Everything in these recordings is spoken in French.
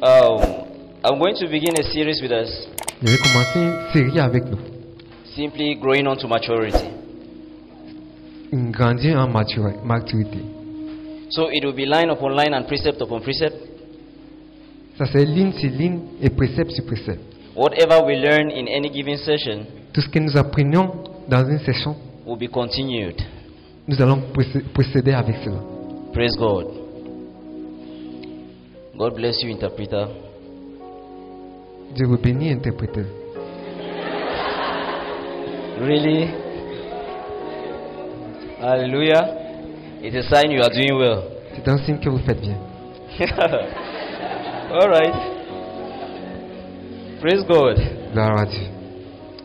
I'm going to begin a series with us, Je vais commencer une série avec nous. simply growing on to maturity. Une grandir en maturité. So it will be line upon line and precept upon precept. Ça c'est ligne sur ligne et précepte sur précepte. Whatever we learn in any given session Tout ce que nous apprenons dans une session, will be continued. nous allons procéder avec cela. Praise God. God bless you, interpreter. Dieu vous bénit, interpréteur. Really? Hallelujah. It's a sign you are doing well. C'est un signe que vous faites bien. All right. Praise God. Gloire à Dieu.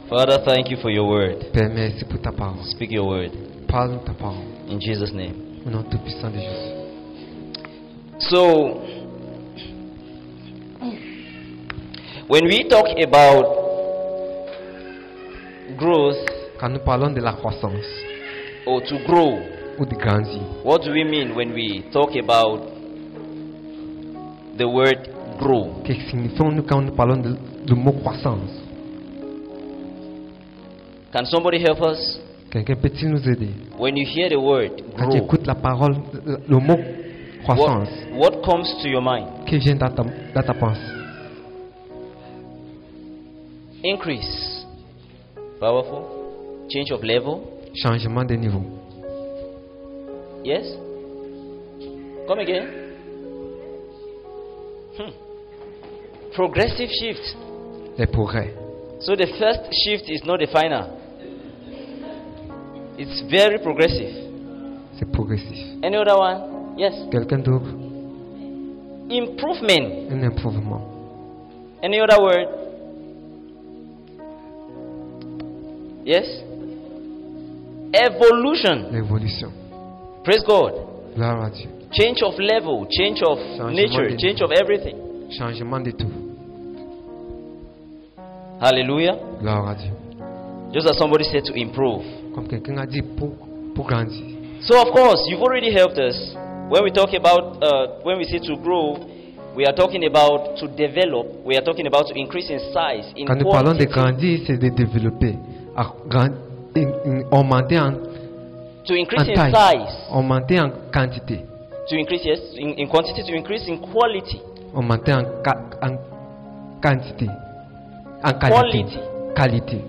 Father, thank you for your word. Père, merci pour ta parole. Speak your word Parle ta parole. in Jesus' name. Au nom tout puissant de Jésus. So, when we talk about growth Quand nous parlons de la croissance or to grow, ou de grandir, what do we mean when we talk about the word grow? qu'est-ce que signifions-nous quand nous parlons du mot croissance? Can somebody help us? Quelqu'un peut-il nous aider? When you hear the word Quand tu grow, écoutes la parole, le mot croissance, what comes to your mind? qui vient dans ta pensée? Increase. Powerful. Change of level. Changement de niveau. Yes? Come again. Progressive shift. Les progrès. So the first shift is not the final. It's very progressive. C'est progressif. Any other one? Yes. Quelqu'un d'autre? Improvement. Un improvement. Any other word? Yes. Evolution. L'évolution. Praise God. Gloire à Dieu. Change of level, change of Changement nature, de change niveau. of everything. Changement de tout. Hallelujah. Gloire à Dieu. Just as somebody said, to improve. Comme quelqu'un a dit, pour grandir. So of course, you've already helped us. When we talk about, when we say to grow, we are talking about to develop. We are talking about to increase in size, in Quand nous parlons de quantity, grandir, c'est de développer. Augmenter en to increase in taille. size, Augmenter en quantité. to increase, yes, in quantity, to increase in quality. Augmenter en quantité. En qualité. Qualité.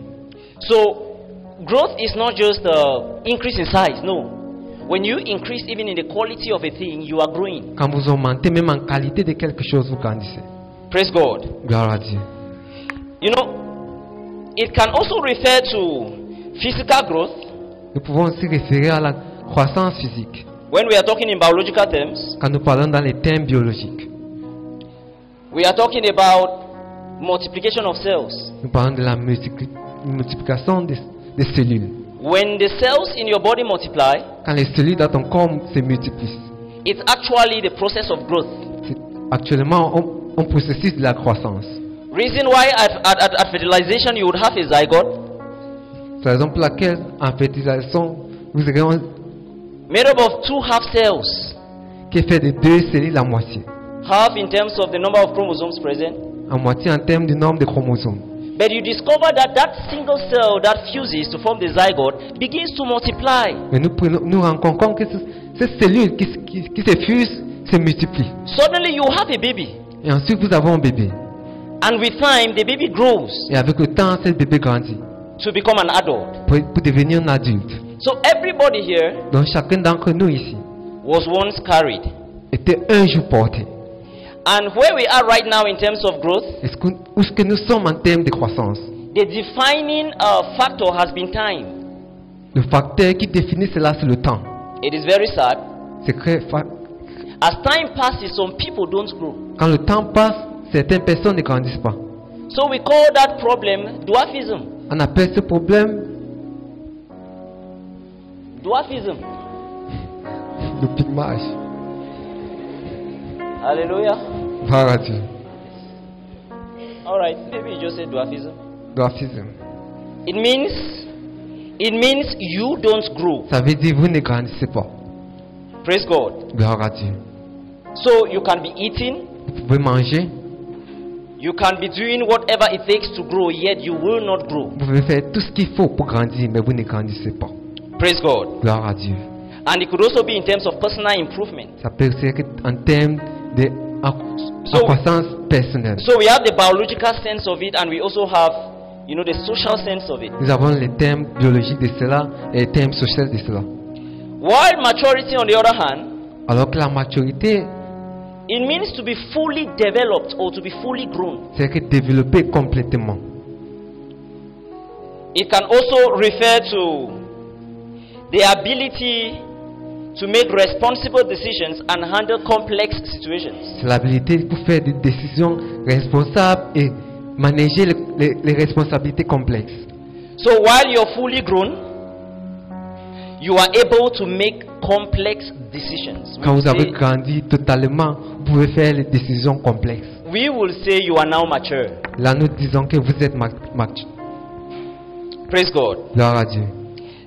So growth is not just increase in size. No, when you increase even in the quality of a thing, you are growing. Quand vous augmentez même en qualité de quelque chose, vous grandissez. Praise God. Gloire à Dieu. You know, it can also refer to physical growth. Nous pouvons aussi référer à la croissance physique. When we are talking in biological terms, Quand nous parlons dans les termes biologiques, we are talking about multiplication of cells. nous parlons de la multiplication des cellules. When the cells in your body multiply, Quand les cellules dans ton corps se multiplient, it's actually the process of growth. c'est actuellement un processus de la croissance. Reason why at fertilization you would have a zygote C'est la raison pour laquelle en fertilisation, vous aurez un made up of two half cells. qui est fait de deux cellules à moitié. Half in terms of the number of chromosomes present. À moitié en termes du nombre de chromosomes. But you discover that single cell that fuses to form the zygote begins to multiply. Mais nous rencontrons que ces cellules qui se fusent se multiplient. Suddenly you have a baby. Et ensuite vous avez un bébé. And with time, the baby grows Et avec le temps, ce bébé grandit to become an adult. pour devenir un adulte. So everybody here Donc chacun d'entre nous ici was once carried. était un jour porté. And where we are right now in terms of growth, Où est-ce que nous sommes en termes de croissance? the defining factor has been time. Le facteur qui définit cela, c'est le temps. It is very sad. C'est très As time passes, some people don't grow. Quand le temps passe, certaines personnes ne grandissent pas. So we call that problem dwarfism. On appelle ce problème Dwarfism. le pygmage. Hallelujah. Gloire à Dieu. All right, maybe you just say dwarfism. Dwarfisme. It means you don't grow. Ça veut dire vous ne grandissez pas. Praise God. Gloire à Dieu. So you can be eating, Vous pouvez manger, You can be doing whatever it takes to grow, yet you will not grow. Vous pouvez faire tout ce qu'il faut pour grandir, mais vous ne grandissez pas. Praise God. Gloire à Dieu. And it could also be in terms of personal improvement. Ça peut être en termes de croissance personnelle. So we have the biological sense of it, and we also have, the social sense of it. Nous avons les termes biologiques de cela et les termes sociaux de cela. While maturity, on the other hand, Alors que la maturité, it means to be fully developed or to be fully grown. c'est que développer complètement. It can also refer to the ability to make responsible decisions and handle complex situations. C'est l'habilité pour faire des décisions responsables et manager les responsabilités complexes. So while you're fully grown, you are able to make complex decisions. Quand vous avez grandi totalement, vous pouvez faire les décisions complexes. We will say you are now mature. Là, nous disons que vous êtes mature. Praise God. Gloire à Dieu.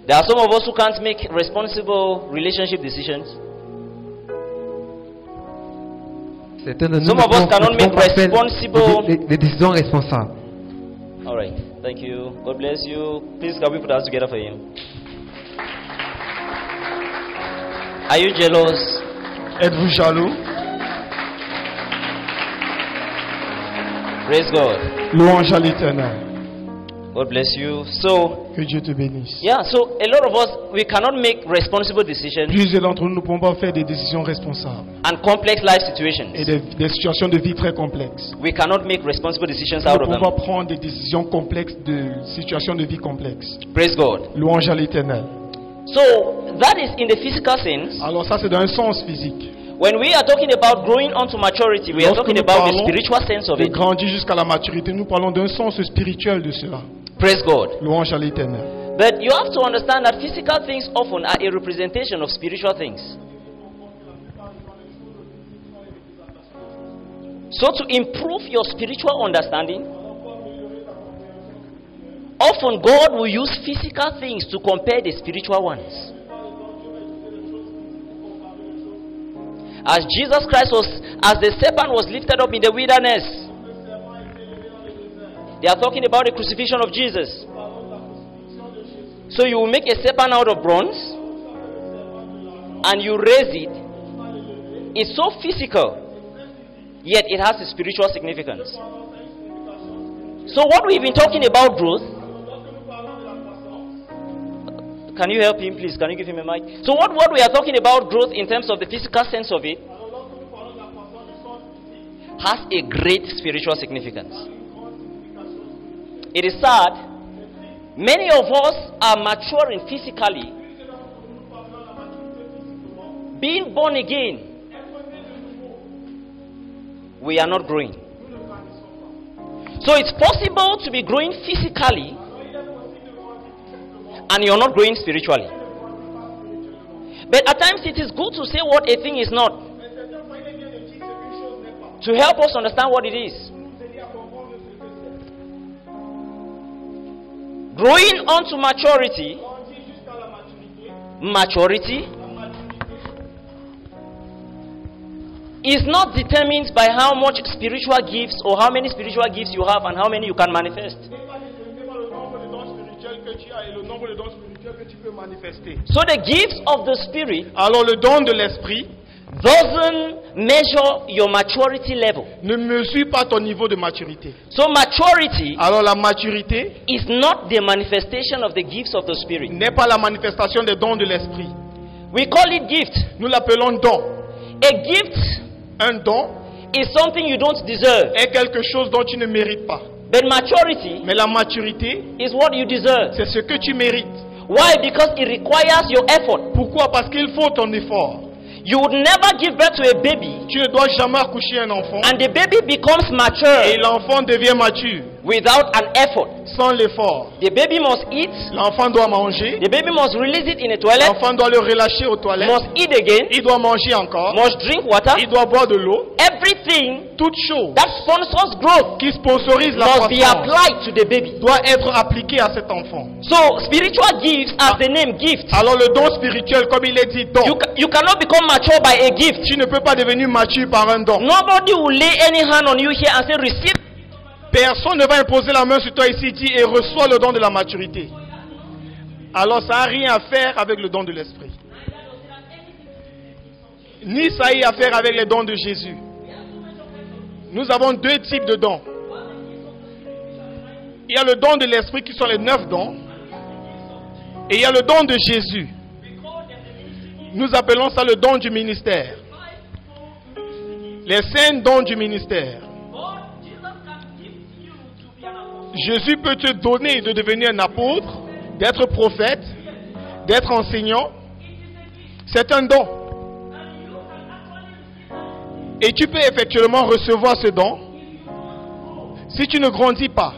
There are some of us who can't make responsible relationship decisions. Certains de nous Some of us cannot make pas faire responsible. des décisions responsables. All right. Thank you. God bless you. Please, can we put our hands together for him? Are you jealous? Êtes-vous jaloux? Praise God. Louange à l'Éternel. God bless you. So, Que Dieu te bénisse. yeah, so a lot of us, we cannot make responsible decisions Plusieurs d'entre nous ne pouvons pas faire des décisions responsables and complex life situations. et des situations de vie très complexes. We cannot make responsible decisions Nous out ne of pouvons pas them. prendre des décisions complexes de situations de vie complexes. Praise God. Louange à l'Éternel. So, that is in the physical sense. Alors ça c'est dans un sens physique. When we are talking about growing onto maturity, we are Lorsque talking nous about the parlons spiritual sense of de it. grandir jusqu'à la maturité, nous parlons d'un sens spirituel de cela. Praise God. Louange à l'Éternel. But you have to understand that physical things often are a representation of spiritual things. So to improve your spiritual understanding, often God will use physical things to compare the spiritual ones. As Jesus Christ was, as the serpent was lifted up in the wilderness, they are talking about the crucifixion of Jesus. So you will make a serpent out of bronze and you raise it. It's so physical, yet it has a spiritual significance. So what we've been talking about growth, can you help him please? Can you give him a mic? So what we are talking about growth in terms of the physical sense of it has a great spiritual significance. It is sad, many of us are maturing physically, being born again. We are not growing. So it's possible to be growing physically and you're not growing spiritually. But at times it is good to say what a thing is not, to help us understand what it is. Growing onto maturity is not determined by how much spiritual gifts or how many spiritual gifts you have and how many you can manifest. So the gifts of the Spirit, alors le don de l'esprit, doesn't measure your maturity level. ne mesure pas ton niveau de maturité. So maturity Alors la maturité is not the manifestation of the gifts of the Spirit. n'est pas la manifestation des dons de l'esprit. We call it gift. Nous l'appelons don. A gift Un don is something you don't deserve. est quelque chose dont tu ne mérites pas. But maturity Mais la maturité, is what you deserve. c'est ce que tu mérites. Why? Because it requires your effort. Pourquoi? Parce qu'il faut ton effort. You would never give birth to a baby Tu ne dois jamais accoucher un enfant and the baby becomes et mature l'enfant devient mature without an effort. sans l'effort. The baby must eat, L'enfant doit manger, the baby must release it in a toilet, l'enfant doit le relâcher aux toilettes, must eat again, il doit manger encore, must drink water. il doit boire de l'eau. Everything Toute chose that sponsors growth qui sponsorise la must be croissance applied to the baby. doit être appliquée à cet enfant. So spiritual gifts, as the name gift, Alors le don spirituel, comme il est dit, don. you cannot become mature by a gift. Tu ne peux pas devenir mature par un don. Nobody will lay any hand on you here and say receive Personne ne va imposer la main sur toi ici, dit et reçois le don de la maturité. Alors ça n'a rien à faire avec le don de l'esprit. Ni ça a à faire avec les dons de Jésus. Nous avons deux types de dons. Il y a le don de l'esprit qui sont les 9 dons. Et il y a le don de Jésus. Nous appelons ça le don du ministère. Les 5 dons du ministère. Jésus peut te donner de devenir un apôtre, d'être prophète, d'être enseignant. C'est un don. Et tu peux effectivement recevoir ce don. Si tu ne grandis pas,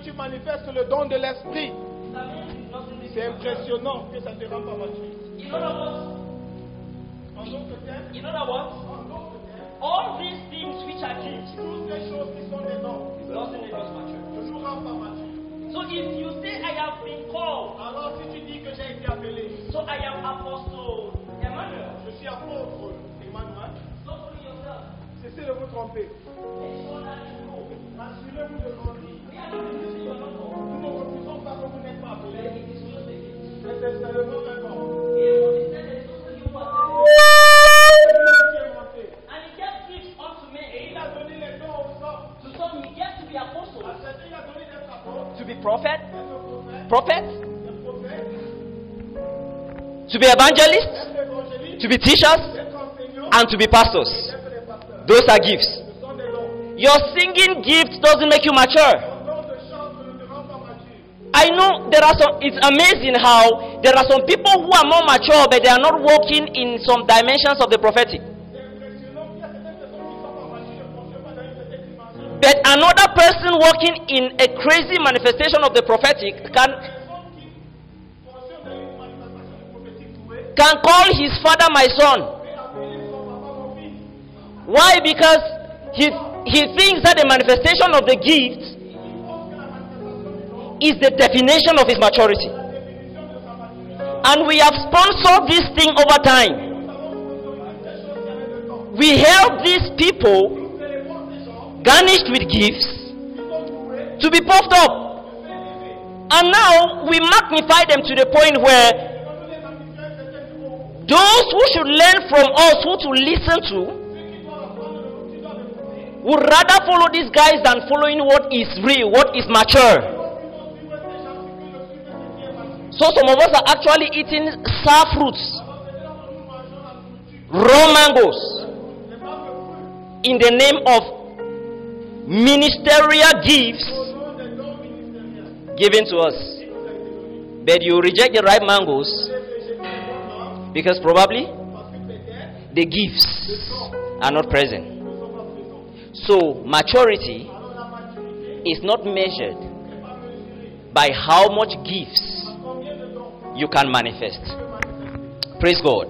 tu manifestes le don de l'esprit. C'est impressionnant que ça ne te rend pas mature. En d'autres termes, all these things which are gifts toutes les choses qui sont des dons doesn't make us mature. ne nous rendent pas mature. So if you say I have been called, Alors si tu dis que j'ai été appelé, so I am Apostle Emmanuel, je suis apôtre Emmanuel, don't fool yourself. cessez de vous tromper. Assurez-vous de grandir. Nous ne refusons pas que vous n'êtes pas appelé. Mais c'est seulement un don. And he gave gifts unto men. Et il a donné les dons aux hommes. To some he gave to be apostles, À certains, il a donné d'être apôtre, to be prophet, d'être prophète, prophets, d'être prophète, to be evangelists, d'être évangéliste, to be teachers, d'être enseignant, and to be pastors. d'être des pasteurs. Those are gifts. Ce sont des dons. Your singing gift doesn't make you mature. Ton don de chant ne te rend pas mature. I know there are some, it's amazing how there are some people who are more mature but they are not walking in some dimensions of the prophetic. C'est impressionnant qu'il y a certaines personnes qui ne sont pas matures, ne fonctionnent pas dans une certaine dimension. But another person walking in a crazy manifestation of the prophetic Personne qui fonctionne dans une manifestation du prophétique douée can call his father my son. peut appeler son papa mon fils. Why? Because he thinks that the manifestation of the gift Il pense que la manifestation du don is the definition of his maturity. est la définition de sa maturité. And we have sponsored this thing over time. Nous avons sponsorisé ces choses qui avaient le temps. We help these people Nous célébrons ces gens garnished with gifts qui sont doués to be puffed up. de faire élever. And now we magnify them to the point where Et quand nous les ambitions à un certain niveau, those who should learn from us, who to listen to, ceux qui doivent apprendre le qui doivent écouter, would rather follow these guys than following what is real, what is mature. plutôt suivre ces gens que de suivre ce qui est mature. So some of us are actually eating sour fruits, Alors c'est là où nous mangeons la nourriture, raw mangoes, les mangues crues, in the name of ministerial gifts au nom des dons ministériels. given to us. Qui nous a été donné. But you reject the right mangoes J'ai rejeté les bonnes mangues because probably parce que peut-être the gifts are not present. ne sont pas présents. So maturity Alors la maturité is not measured n'est pas mesurée. by how much gifts Combien de dons you can manifest. peut manifester? Praise God.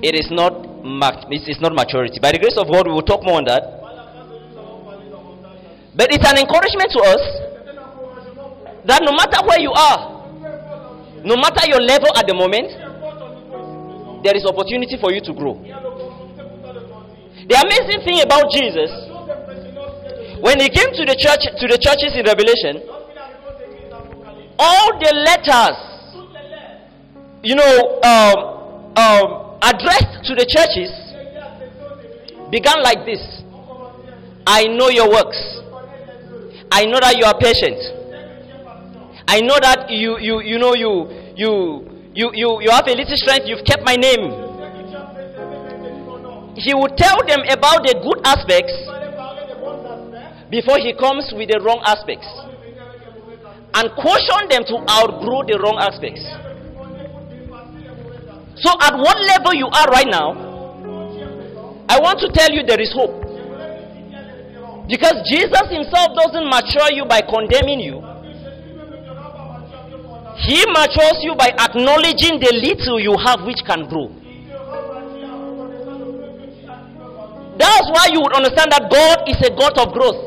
It is not maturity. By the grace of God, we will talk more on that. Par la grâce de Dieu, nous allons parler davantage là-dessus. But it's an encouragement to us C'est un encouragement pour nous. that no matter where you are, Peu importe où tu es, no matter your level at the moment, peu importe ton niveau ici présent, there is opportunity for you to grow. il y a l'opportunité pour toi de grandir. The amazing thing about Jesus, La chose impressionnante, c'est de Jésus. when he came to the churches in Revelation, Lorsqu'il est arrivé aux églises d'Apocalypse, all the letters, toutes les lettres you know, addressed to the churches qui étaient adressées aux églises began like this: ont commencé à dire, I know your works. je connais les œuvres, I know that you are patient. je sais que tu es patient, I know that you have a little strength. You've kept my name. je sais que tu as préservé maintenu mon nom. He would tell them about the good aspects Il fallait parler des bons aspects before he comes with the wrong aspects, avant de venir avec les mauvais aspects. and caution them to outgrow the wrong aspects. Il y a des fondés pour dépasser les mauvais aspects. So, at what level you are right now, Quand tu es présent, I want to tell you there is hope. Because Jesus himself doesn't mature you by condemning you. He matures you by acknowledging the little you have which can grow. That's why you would understand that God is a God of growth.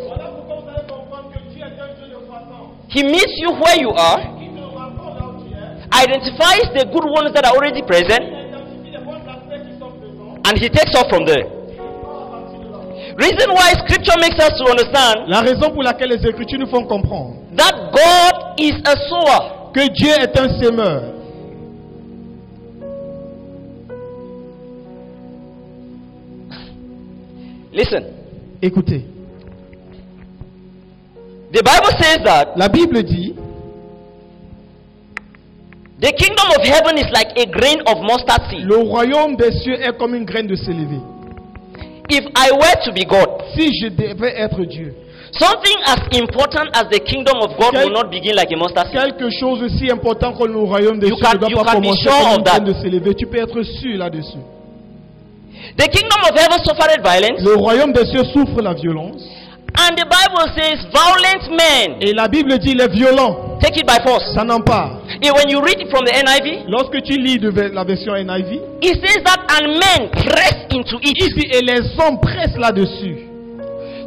He meets you where you are, identifies the good ones that are already present, and he takes off from there. Reason why scripture makes us to understand La raison pour laquelle les Écritures nous font comprendre that God is a sower. que Dieu est un semeur. Listen, Écoutez, the Bible says that la Bible dit the kingdom of heaven is like a grain of mustard seed. le royaume des cieux est comme une graine de sélévé. If I were to be God, Si je devais être Dieu, something as important as the kingdom of God will not begin like a mustard seed. quelque chose aussi important que le royaume des You cieux can- ne doit you pas can be commencer sure comme of une that. graine de sélévé. Tu peux être sûr là-dessus. The kingdom of heaven suffered violence, Le royaume des cieux souffre la violence. and the Bible says violent men Et la Bible dit les violents, take it by force. ça n'empare. And when you read it from the NIV, Lorsque tu lis la version NIV, it says that and men press into il it. dit et les hommes pressent là-dessus.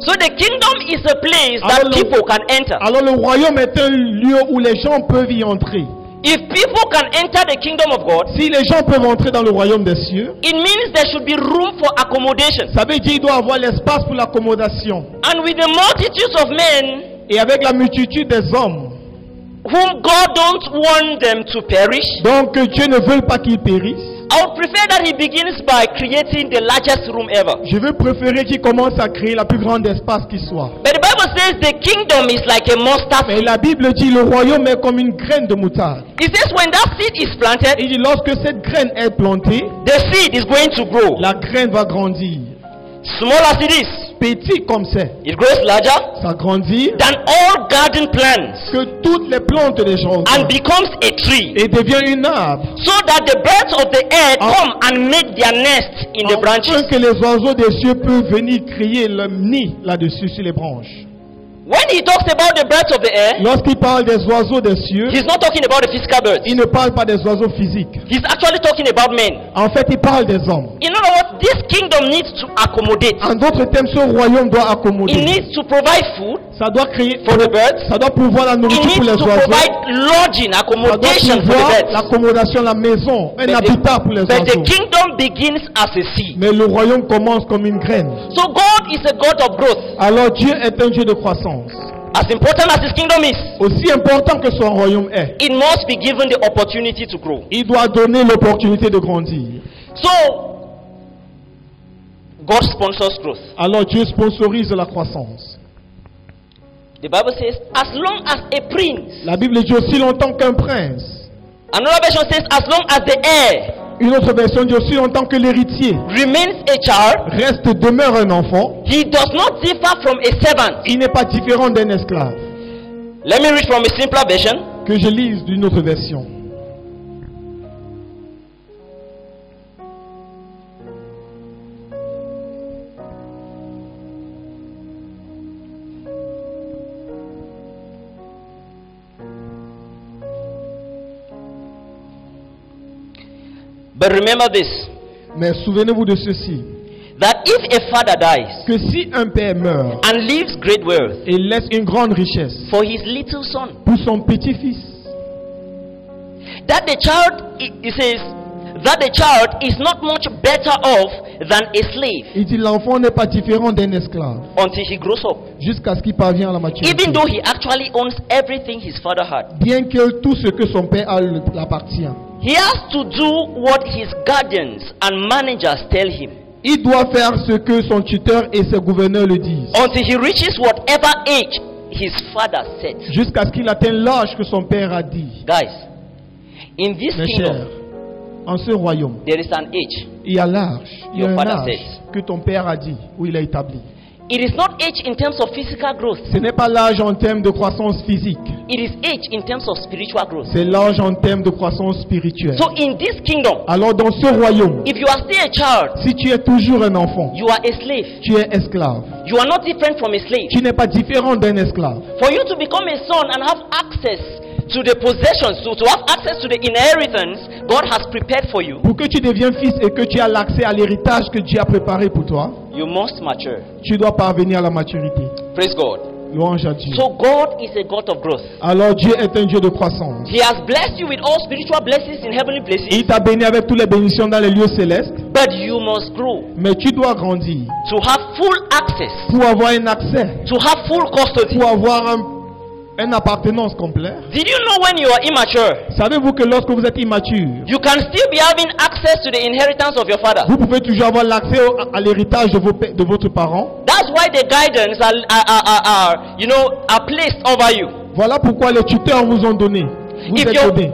So the kingdom is a place Alors, that people can enter. Alors le royaume est un lieu où les gens peuvent y entrer. If people can enter the kingdom of God, Si les gens peuvent entrer dans le royaume des cieux, it means there should be room for accommodation. ça veut dire qu'il doit avoir l'espace pour l'accommodation. And with the multitudes of men Et avec la multitude des hommes, whom God don't want them to perish, donc Dieu ne veut pas qu'ils périssent, I would prefer that he begins by creating the largest room ever. je veux préférer qu'il commence à créer la plus grande espace qui soit. But the Bible says the kingdom is like a mustard Mais seed. la Bible dit le royaume est comme une graine de moutarde. It says when that seed is planted, Il dit lorsque cette graine est plantée, the seed is going to grow. la graine va grandir. Small as it is, Petit comme c'est, it grows larger ça grandit than all garden plants que toutes les plantes des gens and becomes a tree, et devient une arbre. so that the birds of the air Ah. come and make their nest in the Afin branches. que les oiseaux des cieux peuvent venir créer leur nid là-dessus sur les branches. When he talks about the birds of the air, Lorsqu'il parle des oiseaux des cieux, he's not talking about the physical birds. il ne parle pas des oiseaux physiques. He's actually talking about men. En fait, il parle des hommes. In other words, this kingdom needs to accommodate. En d'autres termes, ce royaume doit It accommoder. needs to provide food. Ça doit créer, For the birds. ça doit pouvoir la It nourriture pour needs les to oiseaux. provide lodging, Ça doit accommodation for the pouvoir birds. l'accommodation, la maison, un But habitat pour les but the oiseaux. kingdom begins as a seed. Mais le royaume commence comme une graine. So God is a God of growth. Alors Dieu est un Dieu de croissance. As important as his kingdom is, Aussi important que son royaume est, it must be given the opportunity to grow. il doit donner l'opportunité de grandir. So God sponsors growth. Alors Dieu sponsorise la croissance. The Bible says, as long as a prince. La Bible dit aussi longtemps qu'un prince. Another version says, as long as the heir Une autre version dit aussi longtemps que l'héritier remains a child, demeure un enfant. he does not differ from a servant. Il n'est pas différent d'un esclave. Let me read from a simpler version. Que je lise d'une autre version. But remember this, Mais souvenez-vous de ceci, that if a father dies que si un père meurt and leaves great wealth et laisse une grande richesse for his little son, pour son petit-fils, that the child, it says, that the child is not much better off than a slave il dit l'enfant n'est pas différent d'un esclave until he grows up, jusqu'à ce qu'il parvienne à la maturité. even though he actually owns everything his father had. Bien que tout ce que son père a l'appartient. He has to do what his guardians and managers tell him Il doit faire ce que son tuteur et ses gouverneurs le disent. until he reaches whatever age his father set. Jusqu'à ce qu'il atteigne l'âge que son père a dit. Guys, in this Mes chers, kingdom, en ce royaume, there is an age. il y a l'âge, il y a Your un father âge said. que ton père a dit, où il a établi. It is not age in terms of physical growth. Ce n'est pas l'âge en termes de croissance physique. It is age in terms of spiritual growth. C'est l'âge en termes de croissance spirituelle. So in this kingdom, Alors dans ce royaume, if you are still a child, si tu es toujours un enfant, you are a slave. tu es esclave. You are not different from a slave. Tu n'es pas différent d'un esclave. For you to become a son and have access to the possessions, to have access to the inheritance God has prepared for you, Pour que tu deviennes fils et que tu aies l'accès à l'héritage que Dieu a préparé pour toi, you must mature. tu dois parvenir à la maturité. Praise God. Louange à Dieu. So God is a God of growth. Alors Dieu est un Dieu de croissance. He has blessed you with all spiritual blessings in heavenly places, Il t'a béni avec toutes les bénédictions dans les lieux célestes, but you must grow mais tu dois grandir to have full access, pour avoir un accès, to have full custody. pour avoir une appartenance complète. Did you know when you are immature, Savez-vous que lorsque vous êtes immature, you can still be having access to the inheritance of your father? vous pouvez toujours avoir l'accès à l'héritage de votre parent. That's why the guidance are placed over you. Voilà pourquoi les tuteurs vous ont donné. Vous If êtes you- donnés.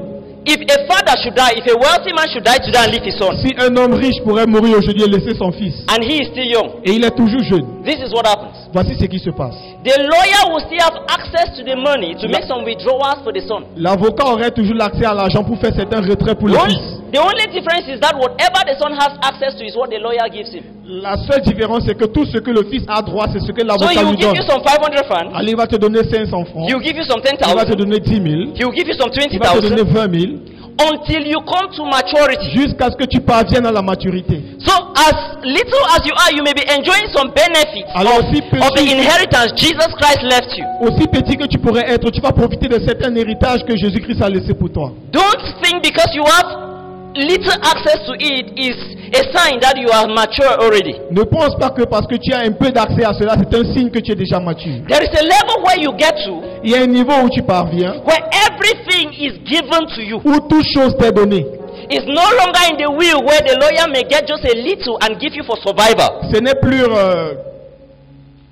If a father should die, if a wealthy man should die today and leave his son, Si un homme riche pourrait mourir aujourd'hui et laisser son fils, and he is still young, et il est toujours jeune, this is what happens. voici ce qui se passe. The lawyer will still have access to the money to make some withdrawals for the son. L'avocat aurait toujours l'accès à l'argent pour faire certains retraits pour le fils. The only difference is that whatever the son has access to is what the lawyer gives him. La seule différence, c'est que tout ce que le fils a droit, c'est ce que So l'avocat he will lui give donne. you some 500 francs, Allez, il va te donner 500 francs, he will give you some il va te 10,000, donner 10 000, he will give you some il va te donner 20,000, 20 000, until you come to maturity. jusqu'à ce que tu parviennes à la maturité. So as little as you are, you may be enjoying some benefits Alors aussi of the petit, inheritance Jesus Christ left you. aussi petit que tu pourrais être, tu vas profiter de cet héritage que Jésus-Christ a laissé pour toi. Don't think because you have little access to it is a sign that you are mature already. Ne pense pas que parce que tu as un peu d'accès à cela, c'est un signe que tu es déjà mature. There is a level where you get to Il y a un niveau où tu parviens, where everything is given to you. où toute chose t'est donnée. It's no longer in the will where the lawyer may get just a little and give you for survival. Ce n'est plus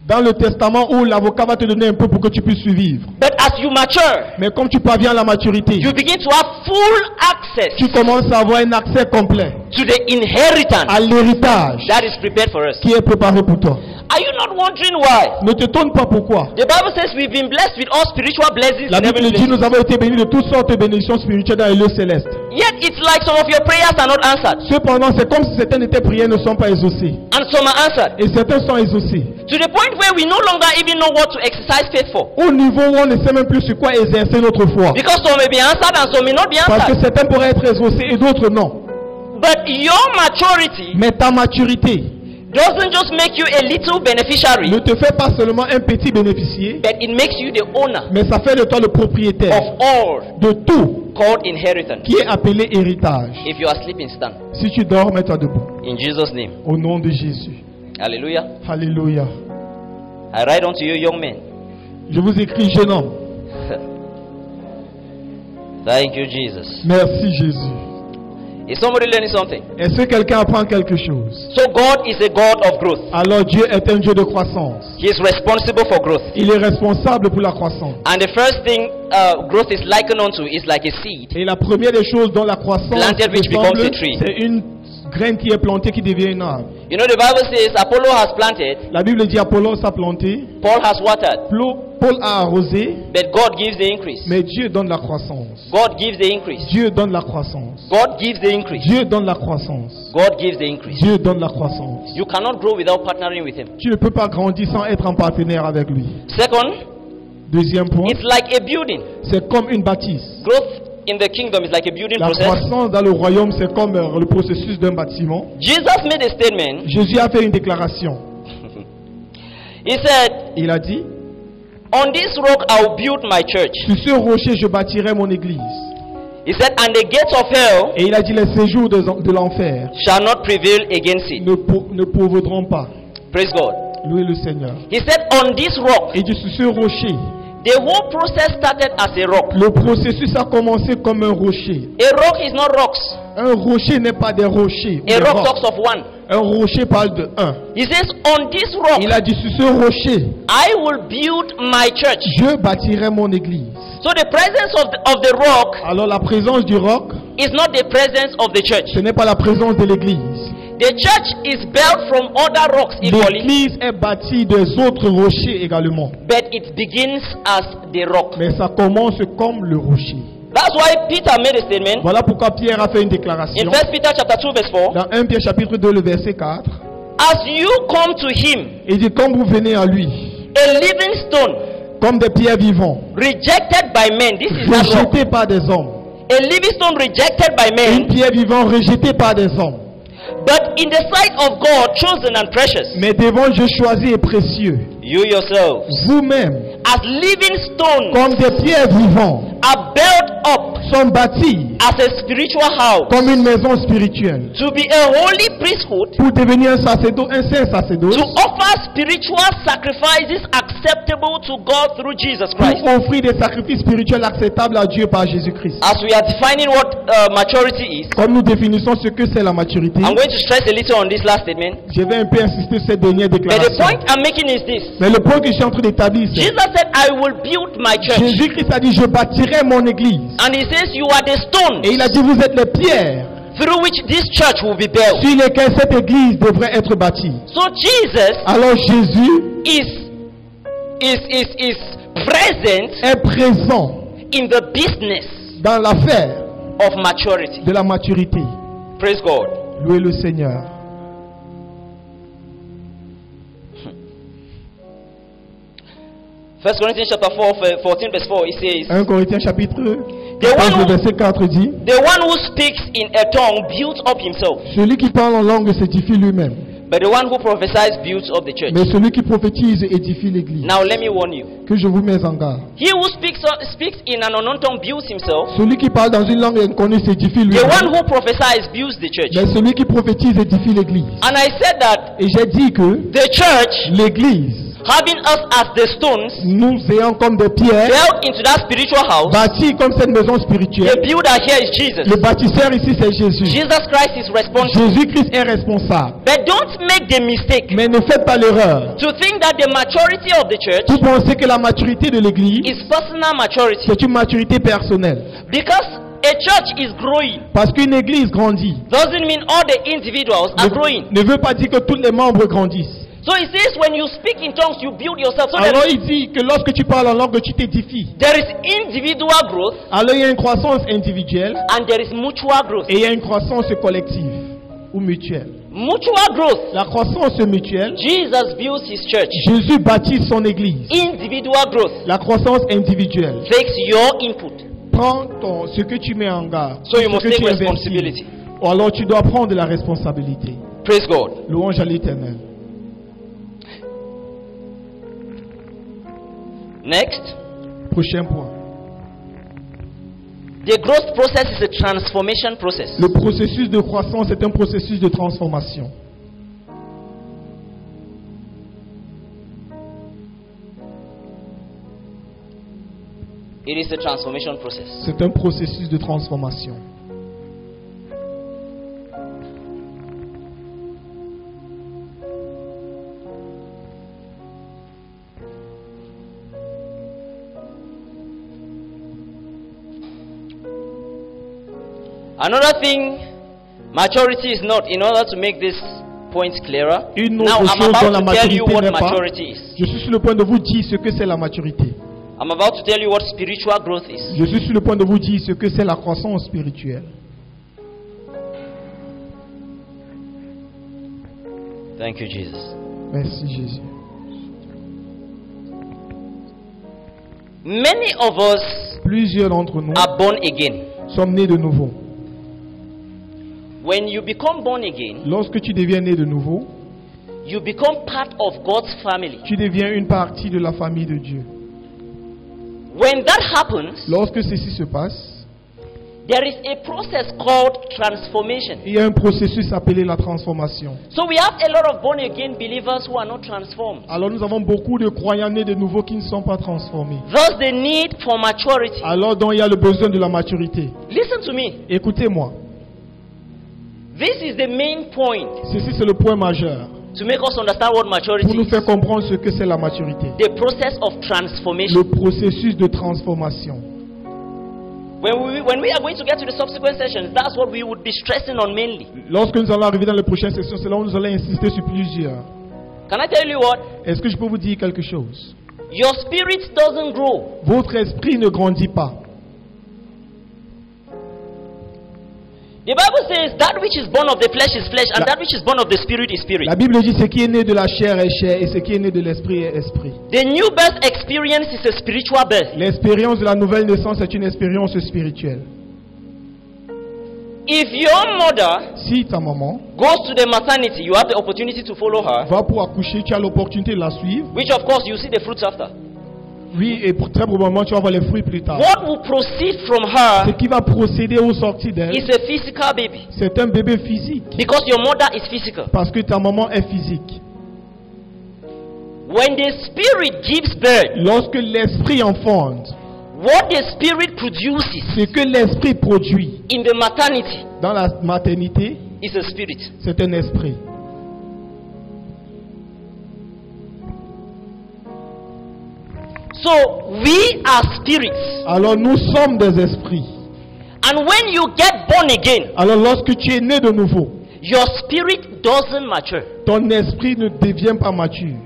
dans le testament où l'avocat va te donner un peu pour que tu puisses survivre. But as you mature, Mais comme tu parviens à la maturité, you begin to have full access tu commences à avoir un accès complet to the inheritance à l'héritage that is prepared for us. qui est préparé pour toi. Are you not wondering why? Ne te tourne pas pourquoi. The Bible says we've been blessed with all spiritual blessings La in Bible heavenly dit places. nous avons été bénis de toutes sortes de bénédictions spirituelles dans les lieux célestes. Yet it's like some of your prayers are not answered, Cependant, c'est comme si certaines de tes prières ne sont pas exaucées. and some are answered. Et certaines sont exaucées. To the point where we no longer even know what to exercise faith for. Au niveau où on ne sait même plus sur quoi exercer notre foi. Because some may be answered and some may not be Parce que answered. certaines pourraient être exaucées et d'autres non. But your maturity Mais ta maturité doesn't just make you a little beneficiary, ne te fait pas seulement un petit bénéficier, but it makes you the owner mais ça fait de toi le propriétaire of all de tout called inheritance. qui est appelé héritage. If you are sleeping, stand. Si tu dors, mets-toi debout. In Jesus' name. Au nom de Jésus. Hallelujah. Alléluia. I write unto you, young men. Je vous écris, jeune homme. Thank you, Jesus. Merci Jésus. Is somebody learning something? Est-ce que quelqu'un apprend quelque chose? So God is a God of growth. Alors Dieu est un Dieu de croissance. He is responsible for growth. Il est responsable pour la croissance. And the first thing growth is likened unto is like a seed. Et la première des choses dont la croissance Planted which ressemble, becomes a tree. c'est une graine qui est plantée qui devient une arbre. You know, the Bible says Apollo has planted, La Bible dit Apollos a planté, Paul has watered, Paul a arrosé, but God gives the increase. mais Dieu donne la croissance. God gives the increase. Dieu donne la croissance. God gives the increase. Dieu donne la croissance. God gives the increase. Dieu donne la croissance. You cannot grow without partnering with Him. Tu ne peux pas grandir sans être en partenaire avec lui. Second, Deuxième point, it's like a building. c'est comme une bâtisse. Growth in the kingdom is like a building La process. croissance dans le royaume, c'est comme le processus d'un bâtiment. Jesus made a statement. Jésus a fait une déclaration. He said, Il a dit, on this rock I will build my church. sur ce rocher, je bâtirai mon église. He said, and the gates of hell Et il a dit, les séjours de l'enfer shall not prevail against it. ne pourvoudront pas. Praise God. Louez le Seigneur. He said, on this rock, Et dit, sur ce rocher, the whole process started as a rock. le processus a commencé comme un rocher. A rock is not rocks. Un rocher n'est pas des rochers. ou A des rock rocs. talks of one. Un rocher parle de un. He says, on this rock Il a dit, sur ce rocher, I will build my church. je bâtirai mon église. So the presence of the rock Alors la présence du roc, is not the presence of the church. ce n'est pas la présence de l'église. The church is built from other rocks equally, L'église est bâtie des autres rochers également. but it begins as the rock. Mais ça commence comme le rocher. That's why Peter made a statement Voilà pourquoi Pierre a fait une in déclaration. 1 Peter chapter 2 verse 4. Dans 1 Pierre chapitre 2, le verset 4. As you come to him, Il dit, comme vous venez à lui, a living stone, comme des pierres vivantes, rejected by men. This is that rock. rejetées par des hommes. A living stone rejected by Une men, pierre vivante rejetée par des hommes. but in the sight of God, chosen and precious. Mais devant Dieu choisi et précieux. You yourselves, Vous-même, as living stones, comme des pierres vivantes, are built up sont bâtis as a spiritual house comme une maison spirituelle. to be a holy priesthood, Pour devenir un sacerdoce, un saint sacerdoce. to offer spiritual sacrifices acceptable to God through Jesus Christ. Pour offrir des sacrifices spirituels acceptables à Dieu par Jésus-Christ. As we are defining what maturity is, Comme nous définissons ce que c'est la maturité, I'm going to stress a little on this last statement. je vais un peu insister sur cette dernière But the déclaration. point I'm making is this. Mais le point que je suis en train d'établir, c'est Jesus said, I will build my church. Jésus-Christ a dit, je bâtirai mon église. And he says, you are the stones Et il a dit, vous êtes les pierres through which this church will be built. sur lesquelles cette église devrait être bâtie. So Jesus Alors Jésus is present est présent in the business dans l'affaire of maturity. de la maturité. Praise God. Louez le Seigneur. First Corinthians chapter 4, 14 verse 4, it says, 1 Corinthiens chapitre The one 14, who- le verset 4 dit, the one who speaks in a tongue builds up himself, celui qui parle en langue s'édifie lui-même, but the one who prophesies builds up the church. mais celui qui prophétise édifie l'église. Now let me warn you. Que je vous mets en garde. He who speaks in an unknown tongue builds himself. Celui qui parle dans une langue inconnue s'édifie The one lui-même, who prophesies builds the church. mais celui qui prophétise édifie l'église. And I said that Et j'ai dit que the church, l'église, having us as the stones, nous ayant comme des pierres, built into that spiritual house, bâties comme cette maison the spirituelle, builder here is Jesus. le bâtisseur ici c'est Jésus. Jesus Christ is responsible. Jésus-Christ est responsable. But don't make the mistake Mais ne faites pas l'erreur. to think that the maturity of the church Vous pensez que la maturité de l'église, is personal maturity. c'est une maturité personnelle. Because a church is growing Parce qu'une église grandit doesn't mean all the individuals are growing. ne veut pas dire que tous les membres grandissent. So it says when you speak in tongues, you build yourself. So Alors il dit que lorsque tu parles en langue, tu t'édifies. there is individual growth Alors il y a une croissance individuelle and there is mutual growth. et il y a une croissance collective ou mutuelle. Mutual growth. La croissance mutuelle, Jesus builds his church. Jésus bâtit son église. Individual growth La croissance individuelle, takes your input. prends ce que tu mets en garde, So you ce must que take tu investis. responsibility. Ou alors tu dois prendre la responsabilité. Praise God. Louange à l'Éternel. Next, Prochain point. the growth process is a transformation process. Le processus de croissance est un processus de transformation. It is a transformation process. C'est un processus de transformation. Another thing, maturity is not, in order to make this point clearer. Une Now autre I'm chose dont la about to tell you maturité what n'est pas. maturity is. Je suis sur le point de vous dire ce que c'est la maturité. I'm about to tell you what spiritual growth is. Je suis sur le point de vous dire ce que c'est la croissance spirituelle. Thank you, Jesus. Merci Jésus. Many of us Plusieurs d'entre nous are born again. sommes nés de nouveau. When you become born again, Lorsque tu deviens né de nouveau, you become part of God's family. tu deviens une partie de la famille de Dieu. When that happens, Lorsque ceci se passe, there is a process called transformation. il y a un processus appelé la transformation. So we have a lot of born again believers who are not transformed. Alors nous avons beaucoup de croyants nés de nouveau qui ne sont pas transformés. Thus the need for maturity. Alors donc il y a le besoin de la maturité. Listen to me. Écoutez-moi, This is the main point ceci c'est le point majeur to make us understand what maturity pour nous is. faire comprendre ce que c'est la maturité. The process of transformation. Le processus de transformation. When we are going to get to the subsequent sessions, that's what we would be stressing on mainly. Lorsque nous allons arriver dans les prochaines sessions, c'est là où nous allons insister sur plusieurs. Can I tell you what? Est-ce que je peux vous dire quelque chose? Your spirit doesn't grow. Votre esprit ne grandit pas. The Bible says that which is born of the flesh is flesh, and that which is born of the spirit is spirit. La Bible dit ce qui est né de la chair est chair et ce qui est né de l'esprit est esprit. The new birth experience is a spiritual birth. L'expérience de la nouvelle naissance est une expérience spirituelle. If your mother Si ta maman goes to the maternity, you have the opportunity to follow her, va pour accoucher, tu as l'opportunité de la suivre. which of course you see the fruits after. Oui, et très probablement tu vas voir les fruits plus tard. What will proceed from Ce her qui va procéder au sortir d'elle, is a physical baby, c'est un bébé physique. because your mother is physical. Parce que ta maman est physique. When the spirit gives birth, Lorsque l'esprit enfonde, what the spirit produces ce que l'esprit produit in the maternity dans la maternité, is a spirit. c'est un esprit. So we are spirits, Alors nous sommes des esprits. and when you get born again, Alors lorsque tu es né de nouveau, your spirit doesn't mature. ton esprit ne devient pas mature.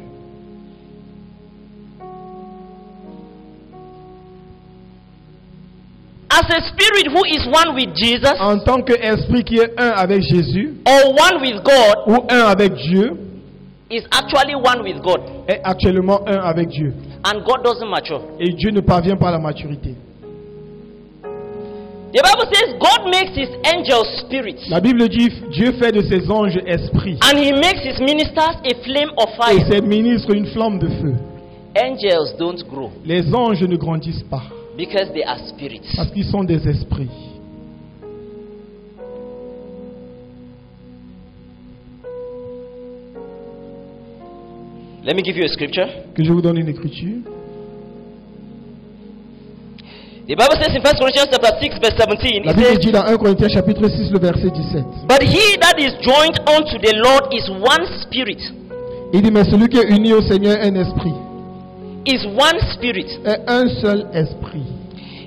As a spirit who is one with Jesus En tant qu'esprit qui est un avec Jésus or one with God ou un avec Dieu, is actually one with God, est actuellement un avec Dieu. and God doesn't mature. Et Dieu ne parvient pas à la maturité. The Bible says God makes his angels spirits, La Bible dit Dieu fait de ses anges esprits and he makes his ministers a flame of et fire. ses ministres une flamme de feu. Angels don't grow Les anges ne grandissent pas because they are spirits. parce qu'ils sont des esprits. Let me give you a scripture. Que je vous donne une écriture. The Bible says in 1 Corinthians chapter 6 verse 17, La it Bible says, dit dans 1 Corinthiens chapitre 6 le verset 17. "But he that is joined unto the Lord is one spirit." Il dit mais celui qui est uni au Seigneur est un esprit, Is one spirit. est un seul esprit.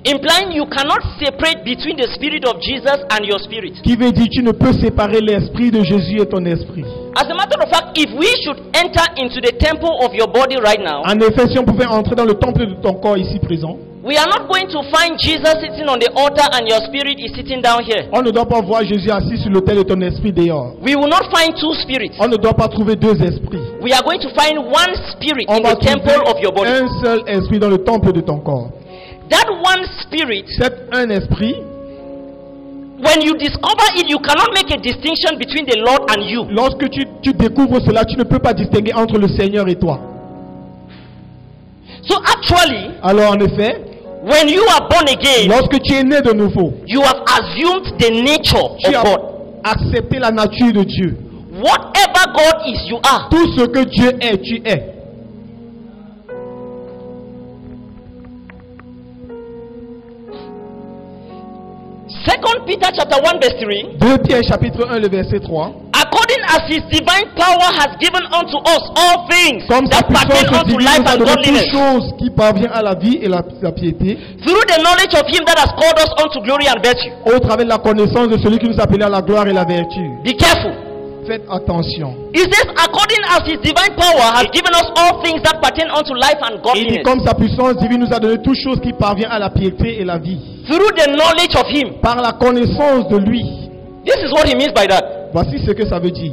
Implying you cannot separate between the spirit of Jesus and your spirit. Qui veut dire tu ne peux séparer l'esprit de Jésus et ton esprit. As a matter of fact, if we should enter into the temple of your body right now, En effet, si on pouvait entrer dans le temple de ton corps ici présent, we are not going to find Jesus sitting on the altar and your spirit is sitting down here. on ne doit pas voir Jésus assis sur l'autel et ton esprit dehors. We will not find two spirits. On ne doit pas trouver deux esprits. We are going to find one spirit On in va the temple trouver of your body. un seul esprit dans le temple de ton corps. That one spirit, C'est un esprit. when you discover it, you cannot make a distinction between the Lord and you. Lorsque tu découvres cela, tu ne peux pas distinguer entre le Seigneur et toi. So actually, Alors en effet, when you are born again, lorsque tu es né de nouveau, you have assumed the nature tu of as God. accepté la nature de Dieu. Whatever God is, you are. Tout ce que Dieu est, tu es. Second Peter chapter 1 verse 3. 2 Pierre chapitre 1 le verset 3. According as his divine power has given unto us all things Comme sa that pertain puissance unto divine life nous a and donné toutes godliness, choses qui parviennent à la vie et la piété, through the knowledge of him that has called us unto glory and virtue. au travers de la connaissance de celui qui nous a appelés à la gloire et la vertu. Be careful. Faites attention. It says, according as his divine power has given us all things that pertain unto life and Il dit godliness, comme sa puissance divine nous a donné toutes choses qui parviennent à la piété et la vie. through the knowledge of him. Par la connaissance de lui. This is what he means by that. Voici ce que ça veut dire.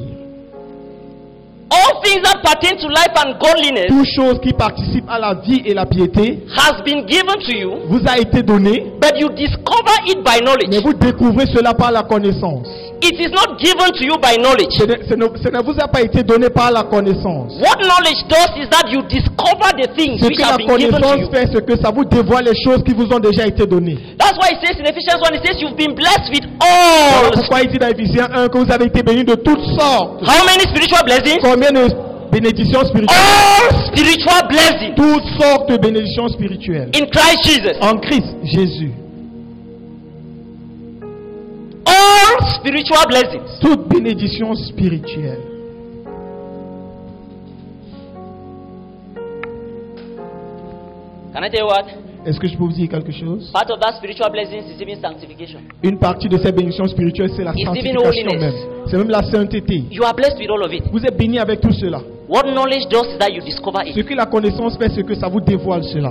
All things that pertain to life and godliness Toutes choses qui participent à la vie et la piété has been given to you, vous a été donné, but you discover it by mais knowledge. vous découvrez cela par la connaissance. It is not given to you by knowledge. Ce ne vous a pas été donné par la connaissance. What knowledge does is that you discover the things Ce which que have la been given to connaissance you. fait, c'est que ça vous dévoile les choses qui vous ont déjà été données. That's why it says in Ephesians 1, it says you've been blessed with Voilà all. pourquoi il dit dans Ephésiens 1 que vous avez été bénis de toutes sortes. How many spiritual blessings? Combien de bénédictions spirituelles? All spiritual blessings Toutes sortes de bénédictions spirituelles. in Christ Jesus. En Christ Jésus. All spiritual blessings. Toutes bénédictions spirituelles. Can I tell you what? Est-ce que je peux vous dire quelque chose? Part of that spiritual blessing is even sanctification. Une partie de ces bénédictions spirituelles, c'est la It's even sanctification holiness. même. C'est même la sainteté. You are blessed with all of it. Vous êtes bénis avec tout cela. What knowledge does is that you discover Ce it. que la connaissance fait, c'est que ça vous dévoile cela.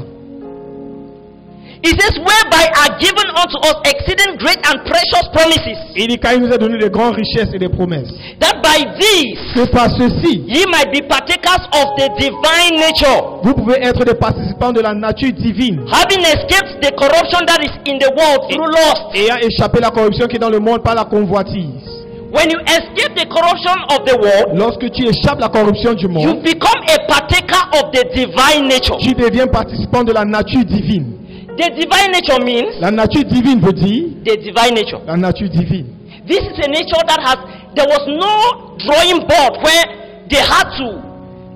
It says, whereby are given unto us exceeding great and precious promises, Il dit qu'il nous a donné de grandes richesses et des promesses. that by these Que par ceci, ye might be partakers of the divine nature, vous pouvez être des participants de la nature divine, having escaped the corruption that is in the world through lust. ayant échappé la corruption qui est dans le monde par la convoitise. When you escape the corruption of the world, Lorsque tu échappes la corruption du you monde, become a partaker of the divine nature. tu deviens participant de la nature divine. The divine nature means La nature divine veut dire the divine nature. la nature divine. This is a nature that there was no drawing board where they had to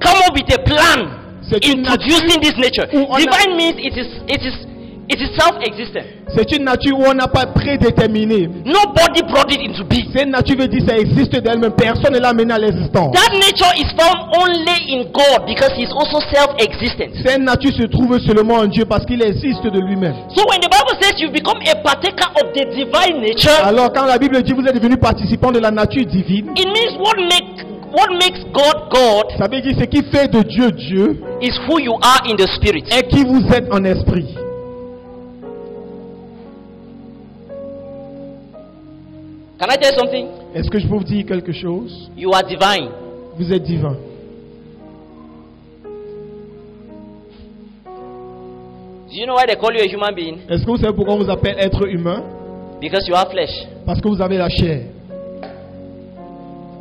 come up with a plan C'est une introducing nature this nature. où on a- Divine means it is self-existent. C'est une nature où on n'a pas prédéterminé. Nobody brought it into being. Cette nature veut dire que ça existe d'elle-même. Personne ne l'a amené à l'existence. That nature is found only in God because He is also self-existent. Cette nature se trouve seulement en Dieu parce qu'il existe de lui-même. So when the Bible says you become a partaker of the divine nature, Alors quand la Bible dit vous êtes devenu participant de la nature divine, it means what makes God God ça veut dire ce qui fait de Dieu Dieu is who you are in the spirit. est qui vous êtes en esprit. Can I tell you something? Est-ce que je peux vous dire quelque chose? You are divine. Vous êtes divin. Do you know why they call you a human being? Est-ce que vous savez pourquoi on vous appelle être humain? Because you have flesh. Parce que vous avez la chair.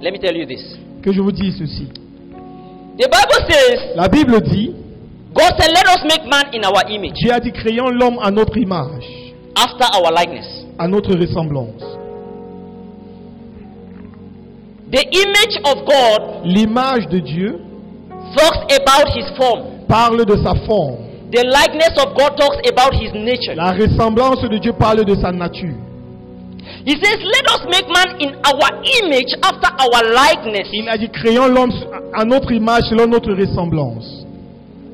Let me tell you this. Que je vous dise ceci. The Bible says, La Bible dit, God said, let us make man in our image, Dieu a dit créons l'homme à notre image, after our likeness. à notre ressemblance. The image of God L'image de Dieu talks about His form. parle de sa forme. The likeness of God talks about His nature. La ressemblance de Dieu parle de sa nature. He says, let us make man in our image after our likeness. Il a dit créons l'homme à notre image selon notre ressemblance.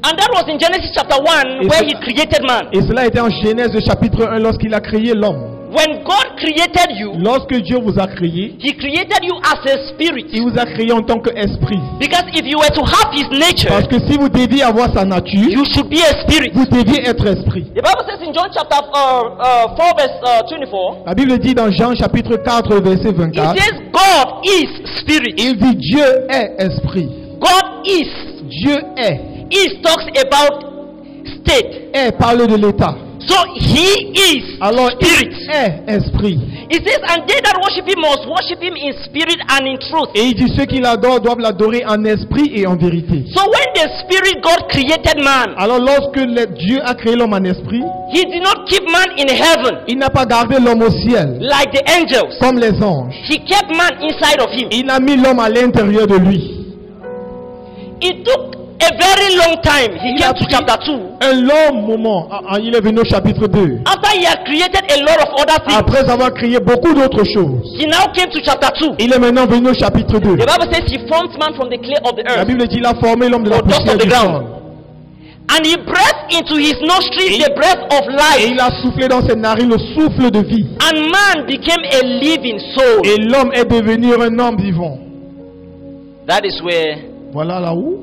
And that was in Genesis chapter 1 where He created man. Et cela était en Genèse chapitre 1 lorsqu'il a créé l'homme. When God created you, Lorsque Dieu vous a créé, He created you as a spirit. il vous a créé en tant qu'esprit. Because if you were to have His nature, Parce que si vous deviez avoir sa nature, you should be a spirit. vous deviez être esprit. The Bible says in John chapter 4 verse 24, La Bible dit dans Jean chapitre 4 verset it 24, says God is spirit. il dit Dieu est esprit. God is. Dieu est. Is talks about state. Est parle de l'état. So He is Alors spirit. il est esprit. It says, and they that worship Him must worship Him in spirit and in truth. Et il dit ceux qui l'adorent doivent l'adorer en esprit et en vérité. So when the Spirit God created man, Alors lorsque Dieu a créé l'homme en esprit, He did not keep man in heaven il n'a pas gardé l'homme au ciel like the angels. comme les anges. He kept man inside of Him. Il a mis l'homme à l'intérieur de lui. It took a very long time. He Il came a to pris chapter 2. un long moment. Il est venu au chapitre 2. After He had created a lot of other things, Après avoir créé beaucoup d'autres choses. He now came to chapter 2. Il est maintenant venu au chapitre 2. The Bible says He formed man from the clay of the La earth, Bible dit il a formé l'homme de la Or dust poussière of the du ground. sol. and He breathed into his nostrils Et- the breath of Et life, il a soufflé dans ses narines le souffle de vie. and man became a living soul. Et l'homme est devenu un homme vivant. That is where Voilà là où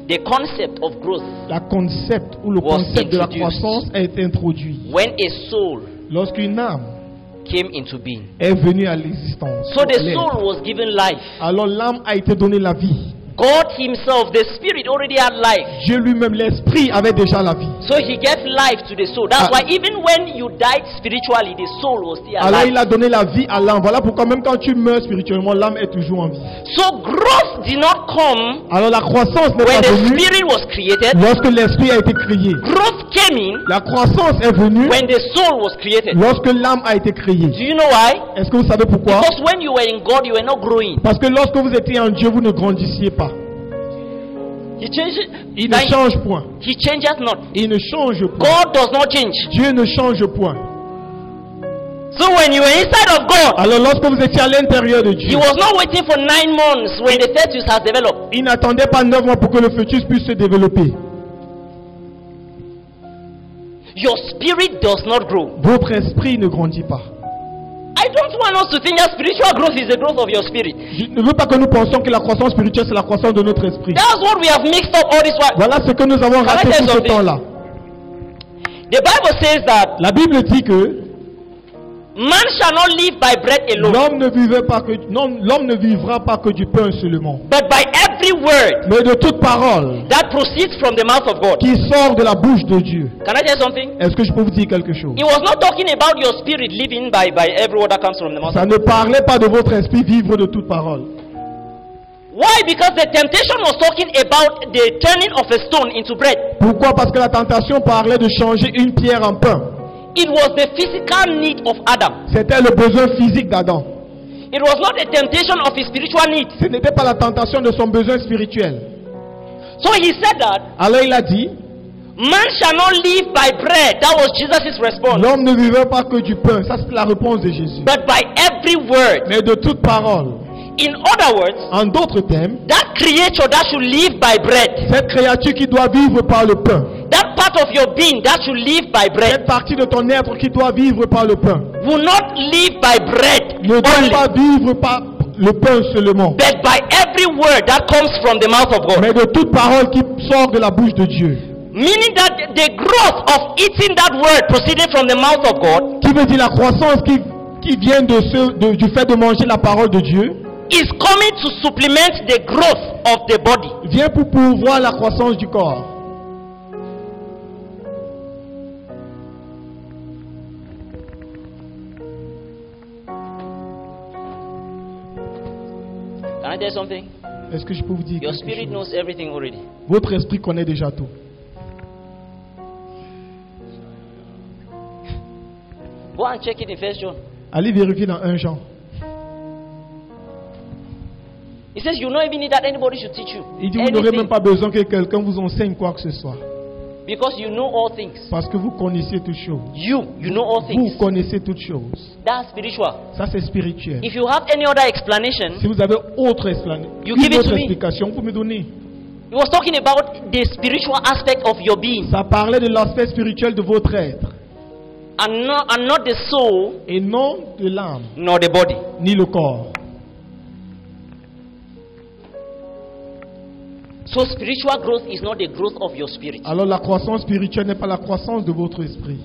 the concept of growth, la concept ou le Was concept de la introduced. croissance a été introduit. when a soul Lorsqu'une âme came into being. est venue à l'existence. So the l'être. soul was given life. Alors l'âme a été donnée la vie. God Himself, the Spirit, already had life. Dieu lui-même, l'esprit, avait déjà la vie. So He gave life to the soul. That's Ah. why even when you died spiritually, the soul was still Alors alive. il a donné la vie à l'âme. Voilà pourquoi même quand tu meurs spirituellement, l'âme est toujours en vie. So growth did not come Alors la croissance n'est when pas the venue Spirit was created. lorsque l'esprit a été créé. Growth came in La croissance est venue when the soul was created. lorsque l'âme a été créée. Do you know why? Est-ce que vous savez pourquoi? Because when you were in God, you were not growing. Parce que lorsque vous étiez en Dieu, vous ne grandissiez pas. He changes. Il ne change point. He changes not. Il ne change point. God does not change. Dieu ne change point. So when you were inside of God, Alors lorsque vous étiez à l'intérieur de He Dieu, was not waiting for 9 months when the fetus has developed. il n'attendait pas 9 mois pour que le fœtus puisse se développer. your spirit does not grow. votre esprit ne grandit pas. I don't want us to think that spiritual growth is the growth of your spirit. Je ne veux pas que nous pensions que la croissance spirituelle, c'est la croissance de notre esprit. That's what we have mixed up all this while. Voilà ce que nous avons raté tout ce temps-là. The Bible says that La Bible dit que man shall not live by bread alone, l'homme ne vivra pas que du pain seulement, but by every word mais de toute parole that proceeds from the mouth of God. qui sort de la bouche de Dieu. Can I tell you something? Est-ce que je peux vous dire quelque chose? He was not talking about your spirit living by every word that comes from the mouth Ça of ne God. parlait pas de votre esprit vivre de toute parole. Why? Because the temptation was talking about the turning of a stone into bread. Pourquoi? Parce que la tentation parlait de changer une pierre en pain. It was the physical need of Adam. C'était le besoin physique d'Adam. It was not a temptation of his spiritual need. Ce n'était pas la tentation de son besoin spirituel. So he said that Alors il a dit, man shall not live by bread. That was Jesus' response. l'homme ne vivrait pas que du pain. Ça c'est la réponse de Jésus. But by every word. Mais de toute parole. In other words, En d'autres termes, that creature that should live by bread, cette créature qui doit vivre par le pain, that part of your being that should live by bread, cette partie de ton être qui doit vivre par le pain, will not live by bread ne doit only, pas vivre par le pain seulement, but by every word that comes from the mouth of God. mais de toute parole qui sort de la bouche de Dieu. Meaning that the growth of eating that word proceeding from the mouth of God Qui veut dire la croissance qui vient du fait de manger la parole de Dieu, is coming to supplement the growth of the body. vient pour pourvoir la croissance du corps. Can I tell you something? Est-ce que je peux vous dire Your quelque spirit chose? knows everything already. Votre esprit connaît déjà tout. Go and check it in 1 John. Allez vérifier dans 1 Jean. He says you don't even need that anybody should teach you. Il dit vous n'aurez Anything. même pas besoin que quelqu'un vous enseigne quoi que ce soit. Because you know all things. Parce que vous connaissez toutes choses. You know all Vous things. connaissez toutes choses. That's spiritual. Ça c'est spirituel. If you have any other explanation, Si vous avez autre You give it to me. explication, vous me donnez. he was talking about the spiritual aspect of your being Ça parlait de l'aspect spirituel de votre être. and not the soul Et non de l'âme, nor the body. ni le corps. So spiritual growth is not the growth of your spirit. Alors la croissance spirituelle n'est pas la croissance de votre esprit.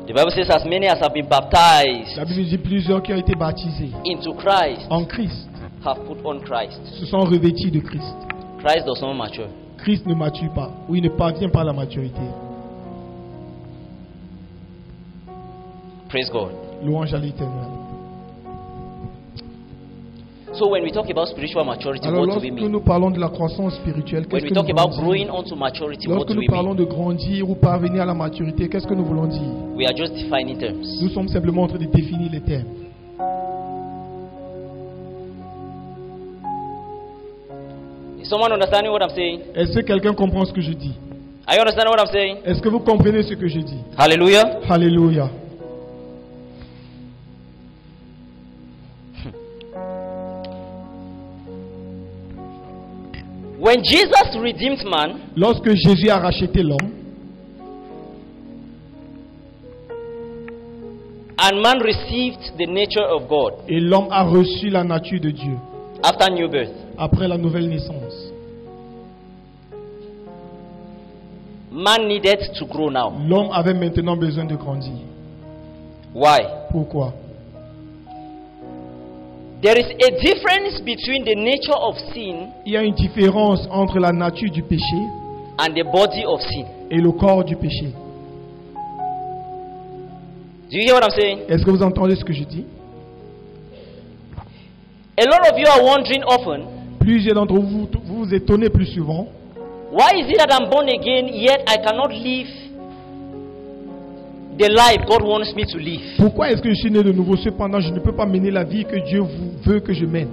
The Bible says as many as have been baptized La Bible dit plusieurs qui ont été baptisés into Christ en Christ have put on Christ. se sont revêtis de Christ. Christ does not mature. Christ ne mature pas, ou il ne parvient pas à la maturité. Praise God. Louange à l'Éternel. So when we talk about spiritual maturity, Alors what do lorsque we mean? nous parlons de la croissance spirituelle, When qu'est-ce we que talk nous about voulons dire? growing onto maturity, what Lorsque do nous we parlons mean? de grandir ou parvenir à la maturité, qu'est-ce que nous voulons dire? We are just defining terms. Nous sommes simplement en train de définir les termes. Is someone understanding what I'm saying? Est-ce que quelqu'un comprend ce que je dis? Are you understanding what I'm saying? Est-ce que vous comprenez ce que je dis? Hallelujah. Alléluia. When Jesus redeemed man, Lorsque Jésus a racheté l'homme, and man received the nature of God et l'homme a reçu la nature de Dieu after new birth, après la nouvelle naissance, man needed to grow now. l'homme avait maintenant besoin de grandir. Why? Pourquoi? There is a difference between the nature of sin Il y a une différence entre la nature du péché and the body of sin. et le corps du péché. Do you hear what I'm saying? Est-ce que vous entendez ce que je dis? A lot of you are wondering often, Plusieurs d'entre vous vous étonnez plus souvent. why is it that I'm born again yet I cannot live the life God wants me to live? Pourquoi est-ce que je suis né de nouveau, cependant je ne peux pas mener la vie que Dieu veut que je mène?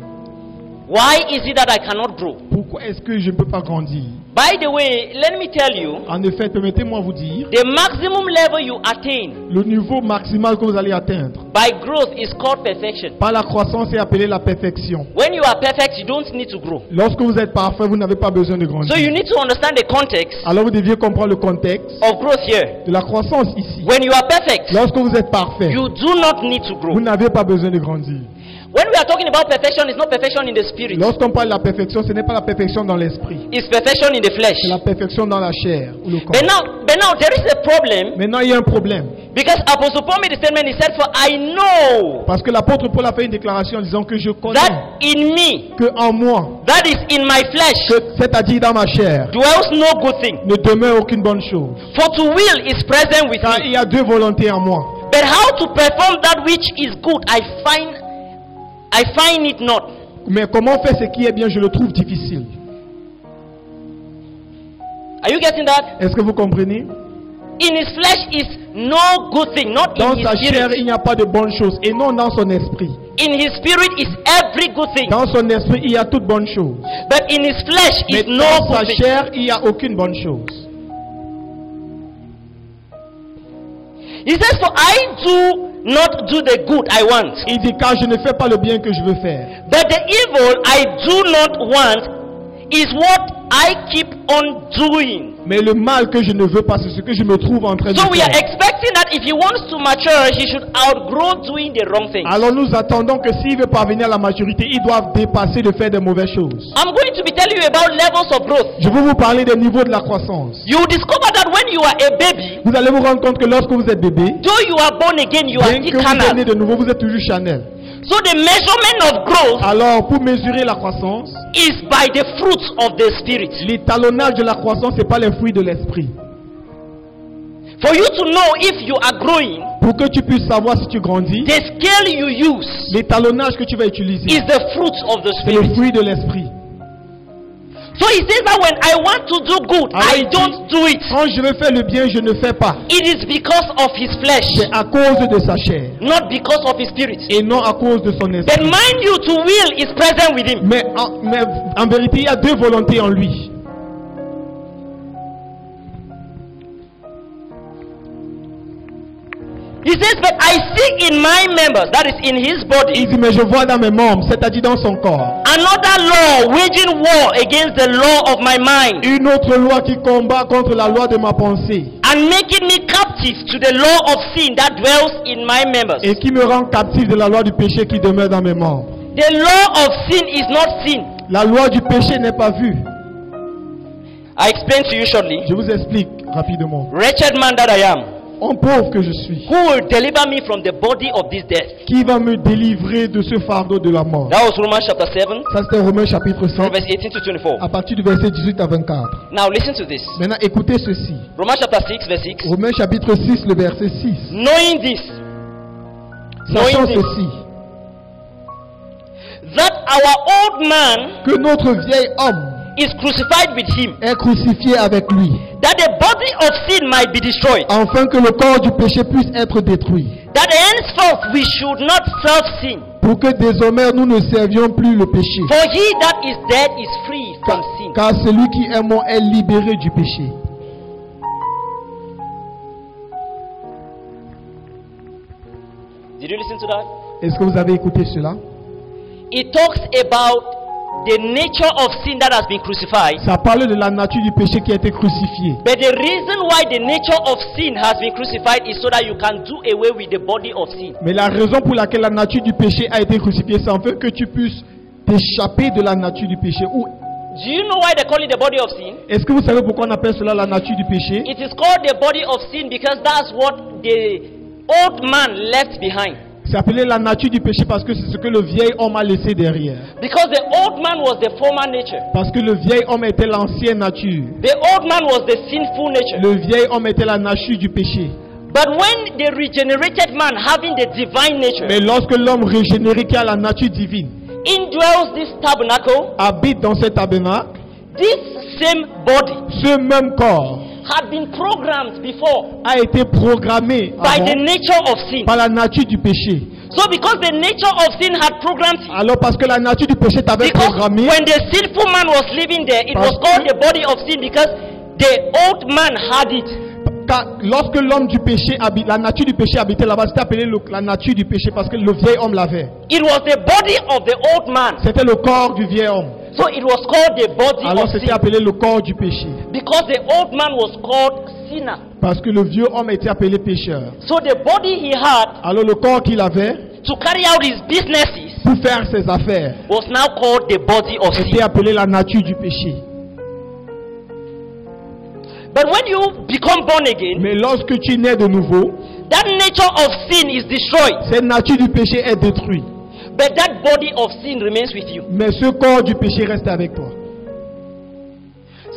Why is it that I cannot grow? Pourquoi est-ce que je ne peux pas grandir? By the way, let me tell you, En effet, permettez-moi vous dire, the maximum level you attain le niveau maximal que vous allez atteindre by growth is called perfection. par la croissance est appelé la perfection. When you are perfect, you don't need to grow. Lorsque vous êtes parfait, vous n'avez pas besoin de grandir. So you need to understand the context Alors vous deviez comprendre le contexte of growth here. de la croissance ici. When you are perfect, Lorsque vous êtes parfait, you do not need to grow. vous n'avez pas besoin de grandir. When we are talking about perfection, it's not perfection in the spirit. Lorsqu'on parle de la perfection, ce n'est pas la perfection dans l'esprit, It's perfection in the flesh. c'est la perfection dans la chair ou le corps. But now there is a problem Maintenant, il y a un problème. because Apostle Paul made a statement. He said, "For I know Parce que l'apôtre Paul a fait une déclaration en disant que je connais that in me, que en moi, that is in my flesh, c'est-à-dire dans ma chair, dwells no good thing. ne demeure aucune bonne chose. For to will is present with Car me. il y a deux volontés en moi. But how to perform that which is good, I find it not." Mais comment faire ce qui est bien, je le trouve difficile. Are you getting that? Est-ce que vous comprenez? In his flesh is no good thing, not Dans in his sa chair, spirit. il n'y a pas de bonne chose, et non dans son esprit. In his spirit is every good thing, Dans son esprit, il y a toute bonne chose. but in his flesh Mais is no dans sa good thing. chair, il n'y a aucune bonne chose. He says, "For I do not do the good I want, Il dit car je ne fais pas le bien que je veux faire. but the evil I do not want is what I keep on doing." Mais le mal que je ne veux pas, c'est ce que je me trouve en train de So we are faire. expecting that if he wants to mature, he should outgrow doing the wrong thing. Alors nous attendons que s'il veut parvenir à la maturité, il doit dépasser de faire des mauvaises choses. I'm going to be telling you about levels of growth. Je vais vous parler des niveaux de la croissance. You will discover that when you are a baby, Vous allez vous rendre compte que lorsque vous êtes bébé, though you are born again, you are bien still que vous êtes né carnal. de nouveau, vous êtes toujours charnel. So the measurement of growth Alors pour mesurer la croissance, is by the fruits of the spirit. l'étalonnage de la croissance, c'est pas les fruits de l'esprit. For you to know if you are growing, Pour que tu puisses savoir si tu grandis, the scale you use l'étalonnage que tu vas utiliser, is the fruits of the c'est le spirit. fruit de l'esprit. So he says that when I want to do good, Alors, I il dit, don't do it. Quand je veux faire le bien, je ne fais pas. It is because of his flesh, C'est à cause de sa chair not because of his spirit. et non à cause de son But esprit. mind you, to will is present with him. Mais en vérité, il y a deux volontés en lui. He says, "But I see in my members," that is in his Il body, dit, mais je vois dans mes membres, c'est-à-dire dans son corps, another law waging war against the law of my mind, une autre loi qui combat contre la loi de ma pensée and making me captive to the law of sin that dwells in my members. et qui me rend captif de la loi du péché qui demeure dans mes membres. The law of sin is not sin. La loi du péché n'est pas vue. I explain to you shortly. Je vous explique rapidement. Wretched man that I am, En pauvre que je suis, who will deliver me from the body of this death? qui va me délivrer de ce fardeau de la mort? That was Romans chapter 7, Ça c'était Romains chapitre from 7, verse 18 to 24. à partir du verset 18 à 24. Now listen to this. Maintenant écoutez ceci. Romans chapter 6, verse 6. Romains chapitre 6, le verset 6. Knowing this, Sachant Knowing this. ceci, that our old man que notre vieil homme is crucified with him, est crucifié avec lui, that the body of sin might be destroyed, afin que le corps du péché puisse être détruit, that henceforth we should not serve sin. pour que désormais nous ne servions plus le péché. For he that is dead is free from sin. Car celui qui est mort est libéré du péché. Did you listen to that? Est-ce que vous avez écouté cela? It talks about the nature of sin that has been crucified. Ça parle de la nature du péché qui a été crucifié. But the reason why the nature of sin has been crucified is so that you can do away with the body of sin. Mais la raison pour laquelle la nature du péché a été crucifiée, c'est afin que tu puisses t'échapper de la nature du péché. Ou Do you know why they call it the body of sin? est-ce que vous savez pourquoi on appelle cela la nature du péché? It is called the body of sin because that's what the old man left behind. C'est appelé la nature du péché parce que c'est ce que le vieil homme a laissé derrière. Because the old man was the former nature. Parce que le vieil homme était l'ancienne nature. The old man was the sinful nature. Le vieil homme était la nature du péché. But when the regenerated man having the divine nature Mais lorsque l'homme régénéré qui a la nature divine indwells this tabernacle, habite dans cet tabernacle, this same body ce même corps had been programmed before a été programmé by avant the nature of sin. par la nature du péché. So because the nature of sin had programmed him, Alors parce que la nature du péché t'avait because programmé, when the sinful man was living there, it was called the body of sin because the old man had it. car lorsque l'homme du péché habite, la nature du péché habitait là-bas, c'était appelé la nature du péché parce que le vieil homme l'avait. It was the body of the old man. C'était le corps du vieil homme. So it was called the body Alors of c'était sin appelé le corps du péché. because the old man was called sinner. Parce que le vieux homme était appelé pécheur. So the body he had Alors le corps qu'il avait to carry out his businesses pour faire ses affaires was now called the body of était sin. appelé la nature du péché. But when you become born again, Mais lorsque tu nais de nouveau, that nature of sin is destroyed, cette nature du péché est détruite. but that body of sin remains with you. Mais ce corps du péché reste avec toi.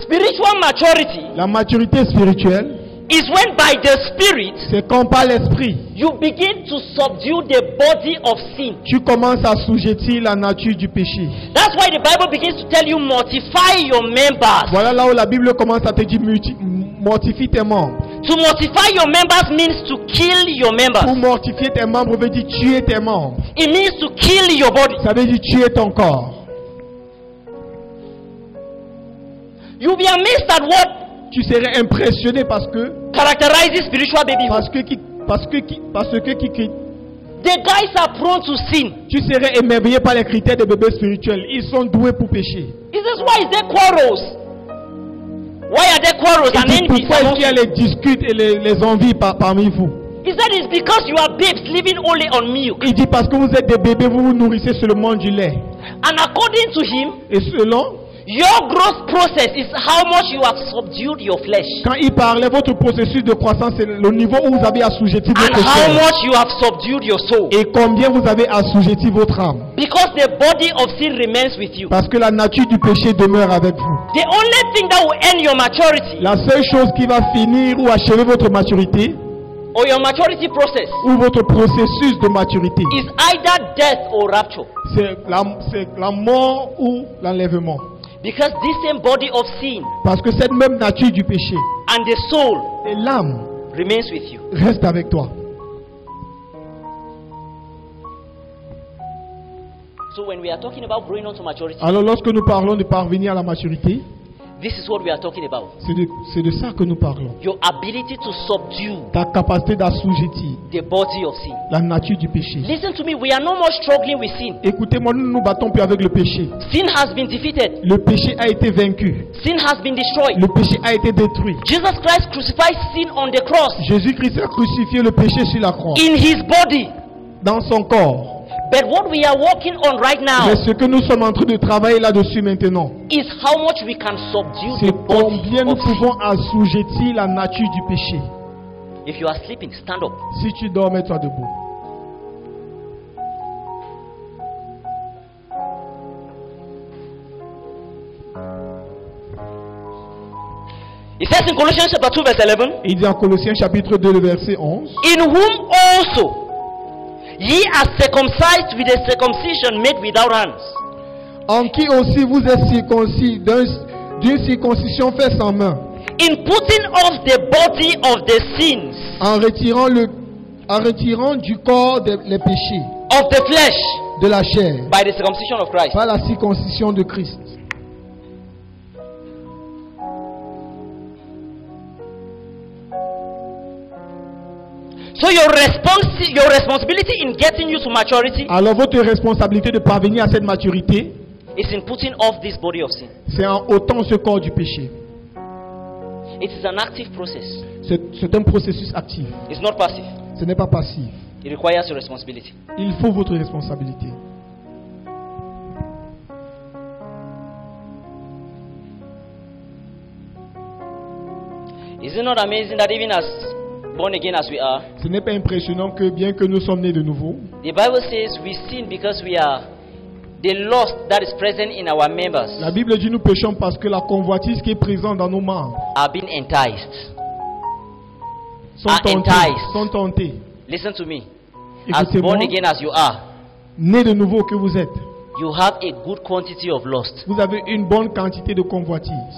Spiritual maturity La maturité spirituelle, is when by the Spirit c'est quand par l'esprit, you begin to subdue the body of sin. tu commences à assujettir la nature du péché. That's why the Bible begins to tell you mortify your members. Voilà là où la Bible commence à te dire mortifie tes membres. To mortify your members means to kill your Pour members. mortifier tes membres veut dire tuer tes membres. It means to kill your body. Ça veut dire tuer ton corps. You'll be amazed at what Tu serais impressionné parce que characterizes spiritual babyhood. The guys are prone to sin. tu serais émerveillé par les critères des bébés spirituels. Ils sont doués pour pécher. He says, why is there quarrels? Why are there quarrels Il and dit, envy? pourquoi est-ce qu'il y a les disputes et les envies parmi vous? He said it's because you are babes living only on milk. Il dit parce que vous êtes des bébés, vous vous nourrissez seulement du lait. And according to him, Et selon, your growth process is how much you have subdued your flesh. quand il parlait, votre processus de croissance, c'est le niveau où vous avez assujetti And votre how chair. much you have subdued your soul. Et combien vous avez assujetti votre âme. Because the body of sin remains with you. Parce que la nature du péché demeure avec vous. The only thing that will end your maturity La seule chose qui va finir ou achever votre maturité, or your maturity process ou votre processus de maturité, is either death or rapture. c'est la mort ou l'enlèvement. Because this same body of sin Parce que cette même nature du péché and the soul et l'âme remains with you. reste avec toi. So when we are talking about growing on to maturity, Alors lorsque nous parlons de parvenir à la maturité, this is what we are talking about. c'est de ça que nous parlons. Your ability to subdue Ta capacité d'assujettir the body of sin. la nature du péché. Listen to me, we are no more struggling with sin. Écoutez-moi, nous ne nous battons plus avec le péché. Sin has been defeated. Le péché a été vaincu. Sin has been destroyed. Le péché a été détruit. Jesus Christ crucified sin on the cross Jésus-Christ a crucifié le péché sur la croix, in his body. dans son corps. But what we are working on right now Mais ce que nous sommes en train de travailler là-dessus maintenant, is how much we can subdue c'est the body combien nous of sin. pouvons assujettir la nature du péché. If you are sleeping, stand up. Si tu dors, mets-toi debout. It says in Colossians chapter 2 verse 11, Il dit en Colossiens chapitre 2, le verset 11, in whom also ye are circumcised with a circumcision made without hands, en qui aussi vous êtes circoncis d'une circoncision faite sans main, in putting off the body of the sins en retirant du corps les péchés of the flesh de la chair by the circumcision of Christ. par la circoncision de Christ. So your responsibility in getting you to maturity Alors votre responsabilité de parvenir à cette maturité, is in putting off this body of sin. c'est en ôtant ce corps du péché. It is an active process. C'est un processus actif. It's not passive. Ce n'est pas passif. It requires your responsibility. Il faut votre responsabilité. Is it not amazing that even as born again as we are, Ce n'est pas impressionnant que bien que nous sommes nés de nouveau, the Bible says we sin because we are the lust that is present in our members la Bible dit nous péchons parce que la convoitise qui est présente dans nos membres are being enticed. sont enticed. tentés. Listen to me. As Écoutez-moi, born again as you are, nés de nouveau que vous êtes, you have a good quantity of lust. vous avez une bonne quantité de convoitise.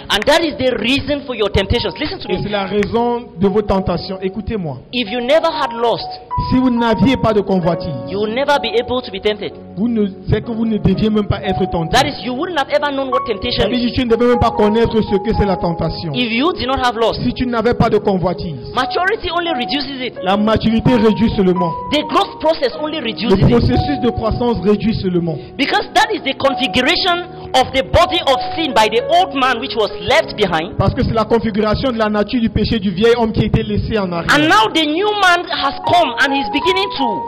And that is the reason for your temptations. Listen to Et c'est me. la raison de vos tentations. Écoutez-moi. If you never had lust, Si vous n'aviez pas de convoitise, you will never be able to be tempted. c'est que vous ne deviez même pas être tenté. That is, you wouldn't have ever known what temptation Ça veut dire is. que tu ne devais même pas connaître ce que c'est la tentation. If you did not have lust, Si tu n'avais pas de convoitise, maturity only reduces it. la maturité réduit seulement. The growth process only Le reduces it. processus de croissance réduit seulement. Because that is the configuration of the body of sin by the old man which was left behind. Parce que c'est la configuration de la nature du péché du vieil homme qui a été laissé en And arrière. now the new man has come and he's beginning to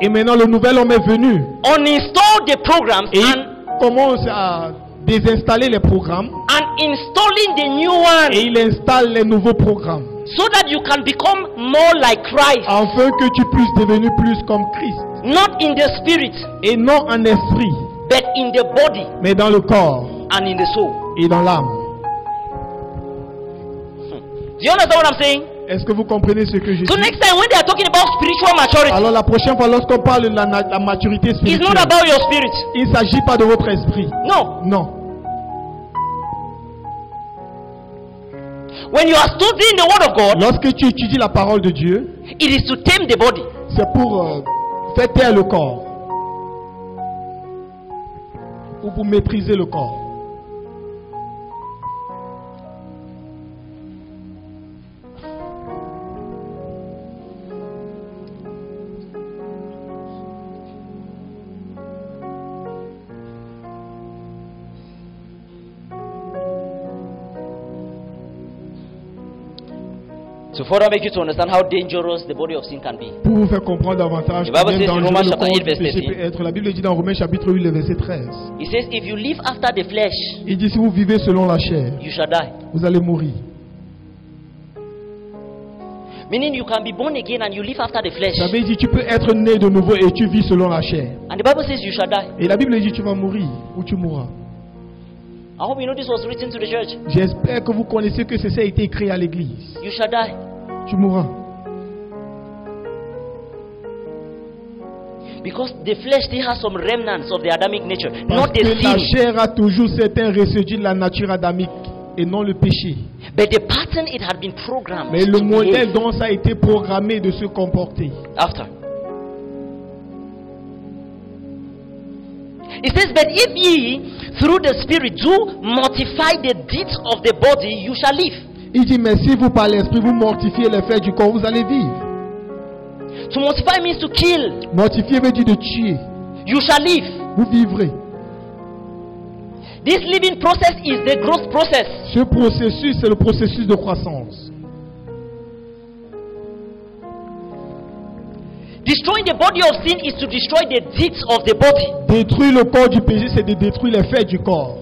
Et maintenant le nouvel homme est venu. uninstall the programs Et and il commence à désinstaller les programmes. installing the new one Et il installe les nouveaux programmes. so that you can become more like Christ. Afin que tu puisses devenir plus comme Christ. Not in the spirit, Et non en esprit, but in the body mais dans le corps and in the soul. et dans l'âme. Do you understand what I'm saying? Est-ce que vous comprenez ce que je So dis? next time when they are talking about spiritual maturity, Alors la prochaine fois, lorsqu'on parle de la maturité it's not spirituelle, about your spirit. il ne s'agit pas de votre esprit. No. Non. When you are studying the word of God, Lorsque tu étudies la parole de Dieu, it is to tame the body. c'est pour faire taire le corps. Ou pour maîtriser le corps. To further make you to understand how dangerous the body of sin can be. Pour vous faire comprendre davantage The Bible combien says in dangereux Romans le chapter corps 8 du verse péché 13. peut être. La Bible dit dans Romains chapitre 8, le verset 13. It says, if you live after the flesh, Il dit si vous vivez selon la chair, you shall die. vous allez mourir. Meaning you can be born again and you live after the flesh. Ça veut dire tu peux être né de nouveau et tu vis selon la chair. And the Bible says you shall die. Et la Bible dit tu vas mourir ou tu mourras. I hope you know this was written to the church. J'espère que vous connaissez que ceci a été écrit à l'église. You shall die. Tu mourras. Because the flesh still has some remnants of the Adamic nature, Parce not the que la sin. chair a toujours certains résidus de la nature adamique et non le péché. But the pattern it had been programmed Mais le to modèle behave dont ça a été programmé de se comporter. after. It says, but if ye through the Spirit do mortify the deeds of the body, you shall live. Il dit mais si vous par l'esprit vous mortifiez les faits du corps, vous allez vivre. To mortify means to kill. Mortifier veut dire de tuer. You shall live. Vous vivrez. This living process is the growth process. Ce processus, c'est le processus de croissance. Destroying the body of sin is to destroy the deeds of the body. Détruire le corps du péché, c'est de détruire les faits du corps.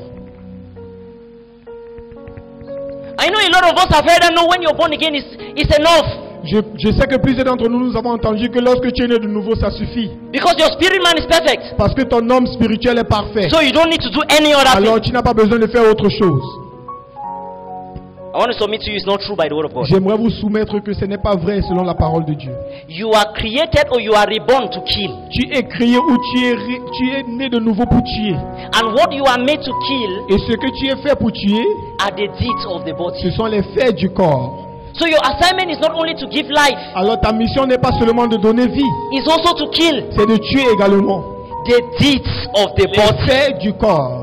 I know a lot of us have heard and know when you're born again it's enough. Je sais que plusieurs d'entre nous, nous avons entendu que lorsque tu es né de nouveau, ça suffit. Because your spirit man is perfect. Parce que ton homme spirituel est parfait. So you don't need to do any other Alors thing. tu n'as pas besoin de faire autre chose. I want to submit to you it's not true by the word of God. J'aimerais vous soumettre que ce n'est pas vrai selon la parole de Dieu. You are created or you are reborn to kill. Tu es créé ou tu es né de nouveau pour tuer. And what you are made to kill Et ce que tu es fait pour tuer, are the deeds of the body. ce sont les faits du corps. So your assignment is not only to give life, Alors ta mission n'est pas seulement de donner vie, it's also to kill c'est de tuer également the deeds of the les body. faits du corps,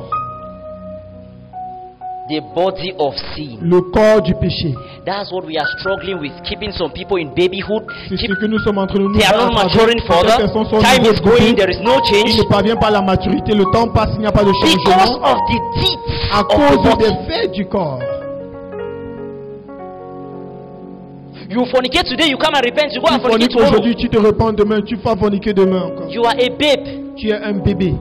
The body of sin. le corps du péché. That's what we are struggling with, keeping some people in babyhood. C'est ce que nous sommes en train de nous They are not maturing further. Time is going, there is no Il change. ne parvient pas à la maturité, le temps passe, il n'y a pas de Because changement of the deeds à of the cause body. des faits du corps. You fornicate today, you come and repent, you go Tu and fornicate forniques tomorrow. aujourd'hui, tu te repens demain, tu vas forniquer demain encore. You are a babe. Tu es un bébé.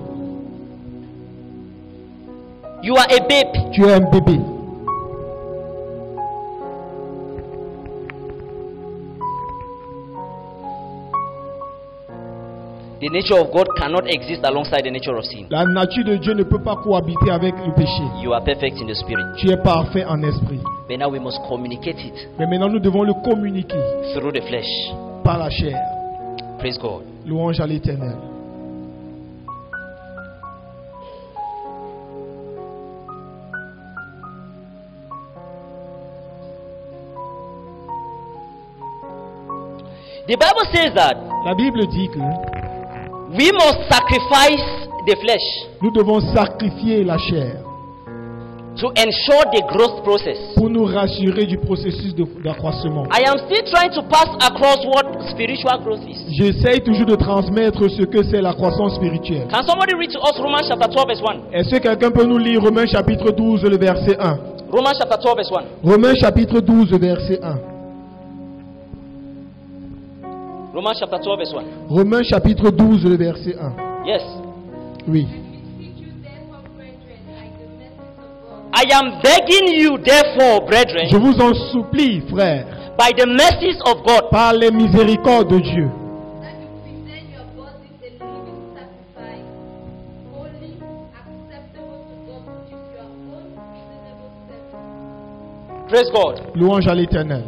You are a babe. Tu es un bébé. The nature of God cannot exist alongside the nature of sin. La nature de Dieu ne peut pas cohabiter avec le péché. You are perfect in the spirit. Tu es parfait en esprit. But now we must communicate it Mais maintenant, nous devons le communiquer through the flesh. par la chair. Praise God. Louange à l'Éternel. The Bible says that La Bible dit que we must sacrifice the flesh nous devons sacrifier la chair to ensure the growth process. pour nous rassurer du processus d'accroissement. I am still trying to pass across what spiritual growth is. J'essaye toujours de transmettre ce que c'est la croissance spirituelle. Can somebody read to us Romans chapter 12 verse 1? Est-ce que quelqu'un peut nous lire Romains chapitre 12, le verset 1? Romans chapter 12 verse 1. Romains chapitre 12, verset 1. Romans chapter 12 verse 1. Romains chapitre 12, le verset 1. Yes. Oui. I am begging you therefore, brethren, Je vous en supplie, frères, by the mercies of God, par les miséricordes de Dieu, that you present your bodies a living sacrifice, holy, acceptable to God, which is your own reasonable service. praise God. louange à l'Éternel.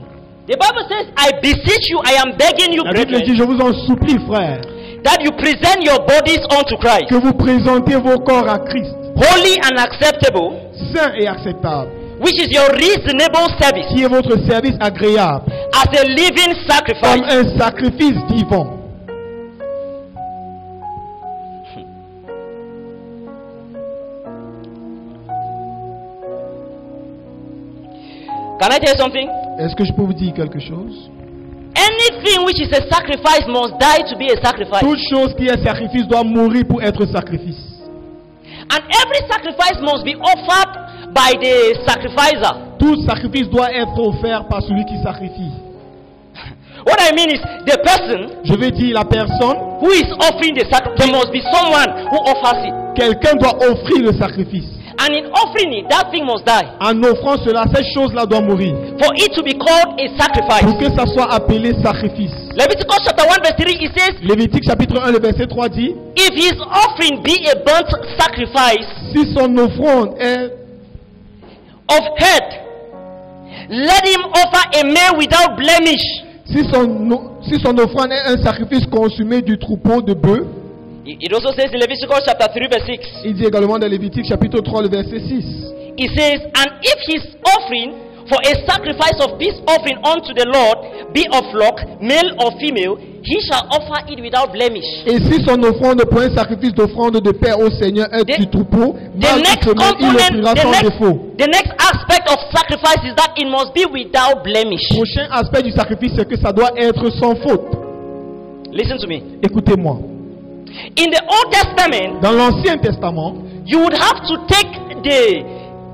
The Bible says, I beseech you, I am begging you, La Bible dit, brethren, je vous en supplie, frères, that you present your bodies unto Christ, que vous présentez vos corps à Christ, holy and acceptable, saint et acceptable, which is your reasonable service, qui est votre service agréable, as a living comme sacrifice. un sacrifice vivant. Can I tell you something? Est-ce que je peux vous dire quelque chose? Anything which is a sacrifice must die to be a sacrifice. Toute chose qui est sacrifice doit mourir pour être sacrifice. And every sacrifice must be offered by the sacrificer. Tout sacrifice doit être offert par celui qui sacrifie. What I mean is, the person Je veux dire la personne, who is offering the sacrifice, there must be someone who offers it. quelqu'un doit offrir le sacrifice. And in offering it, that thing must die. En offrant cela, cette chose-là doit mourir. For it to be called a sacrifice. Pour que ça soit appelé sacrifice. Leviticus chapter 1 verse 3, it says, Lévitique chapitre 1, le verset 3 dit, if his offering be a burnt sacrifice si son offrande est, of head, let him offer a male without blemish. si son offrande est un sacrifice consumé du troupeau de bœufs, It also says in Leviticus chapter 3 verse 6, il dit également dans Lévitique chapitre 3, le verset 6. it says, and if his offering for a sacrifice of peace offering unto the Lord be of flock, male or female, he shall offer it without blemish. Et si son offrande pour un sacrifice d'offrande de paix au Seigneur est The- du troupeau, The mâle ou next femelle, il component, l'offrira sans défaut. the next aspect of sacrifice is that it must be without blemish. Prochain aspect du sacrifice, c'est que ça doit être sans faute. Listen to me. Écoutez-moi. In the Old Testament, Dans l'Ancien Testament, you would have to take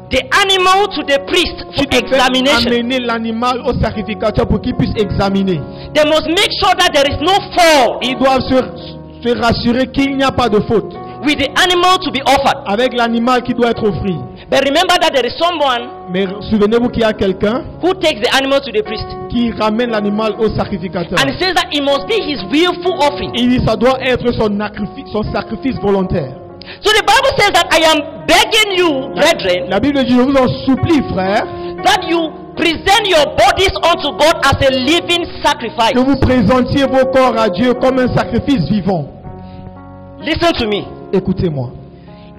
the animal to the priest for tu devais examination. amener l'animal au sacrificateur pour qu'il puisse examiner. They must make sure that there is no fault Ils doivent se rassurer qu'il n'y a pas de faute with the animal to be offered. avec l'animal qui doit être offert. But remember that there is someone Mais souvenez-vous qu'il y a quelqu'un who takes the animal to the priest. qui ramène l'animal au sacrificateur. And it says that it must be his willful offering. Il dit ça doit être son sacrifice volontaire. So the Bible says that I am begging you, brethren, La Bible dit, je vous en supplie, frères, that you present your bodies unto God as a living sacrifice. que vous présentiez vos corps à Dieu comme un sacrifice vivant. Listen to me. Écoutez-moi.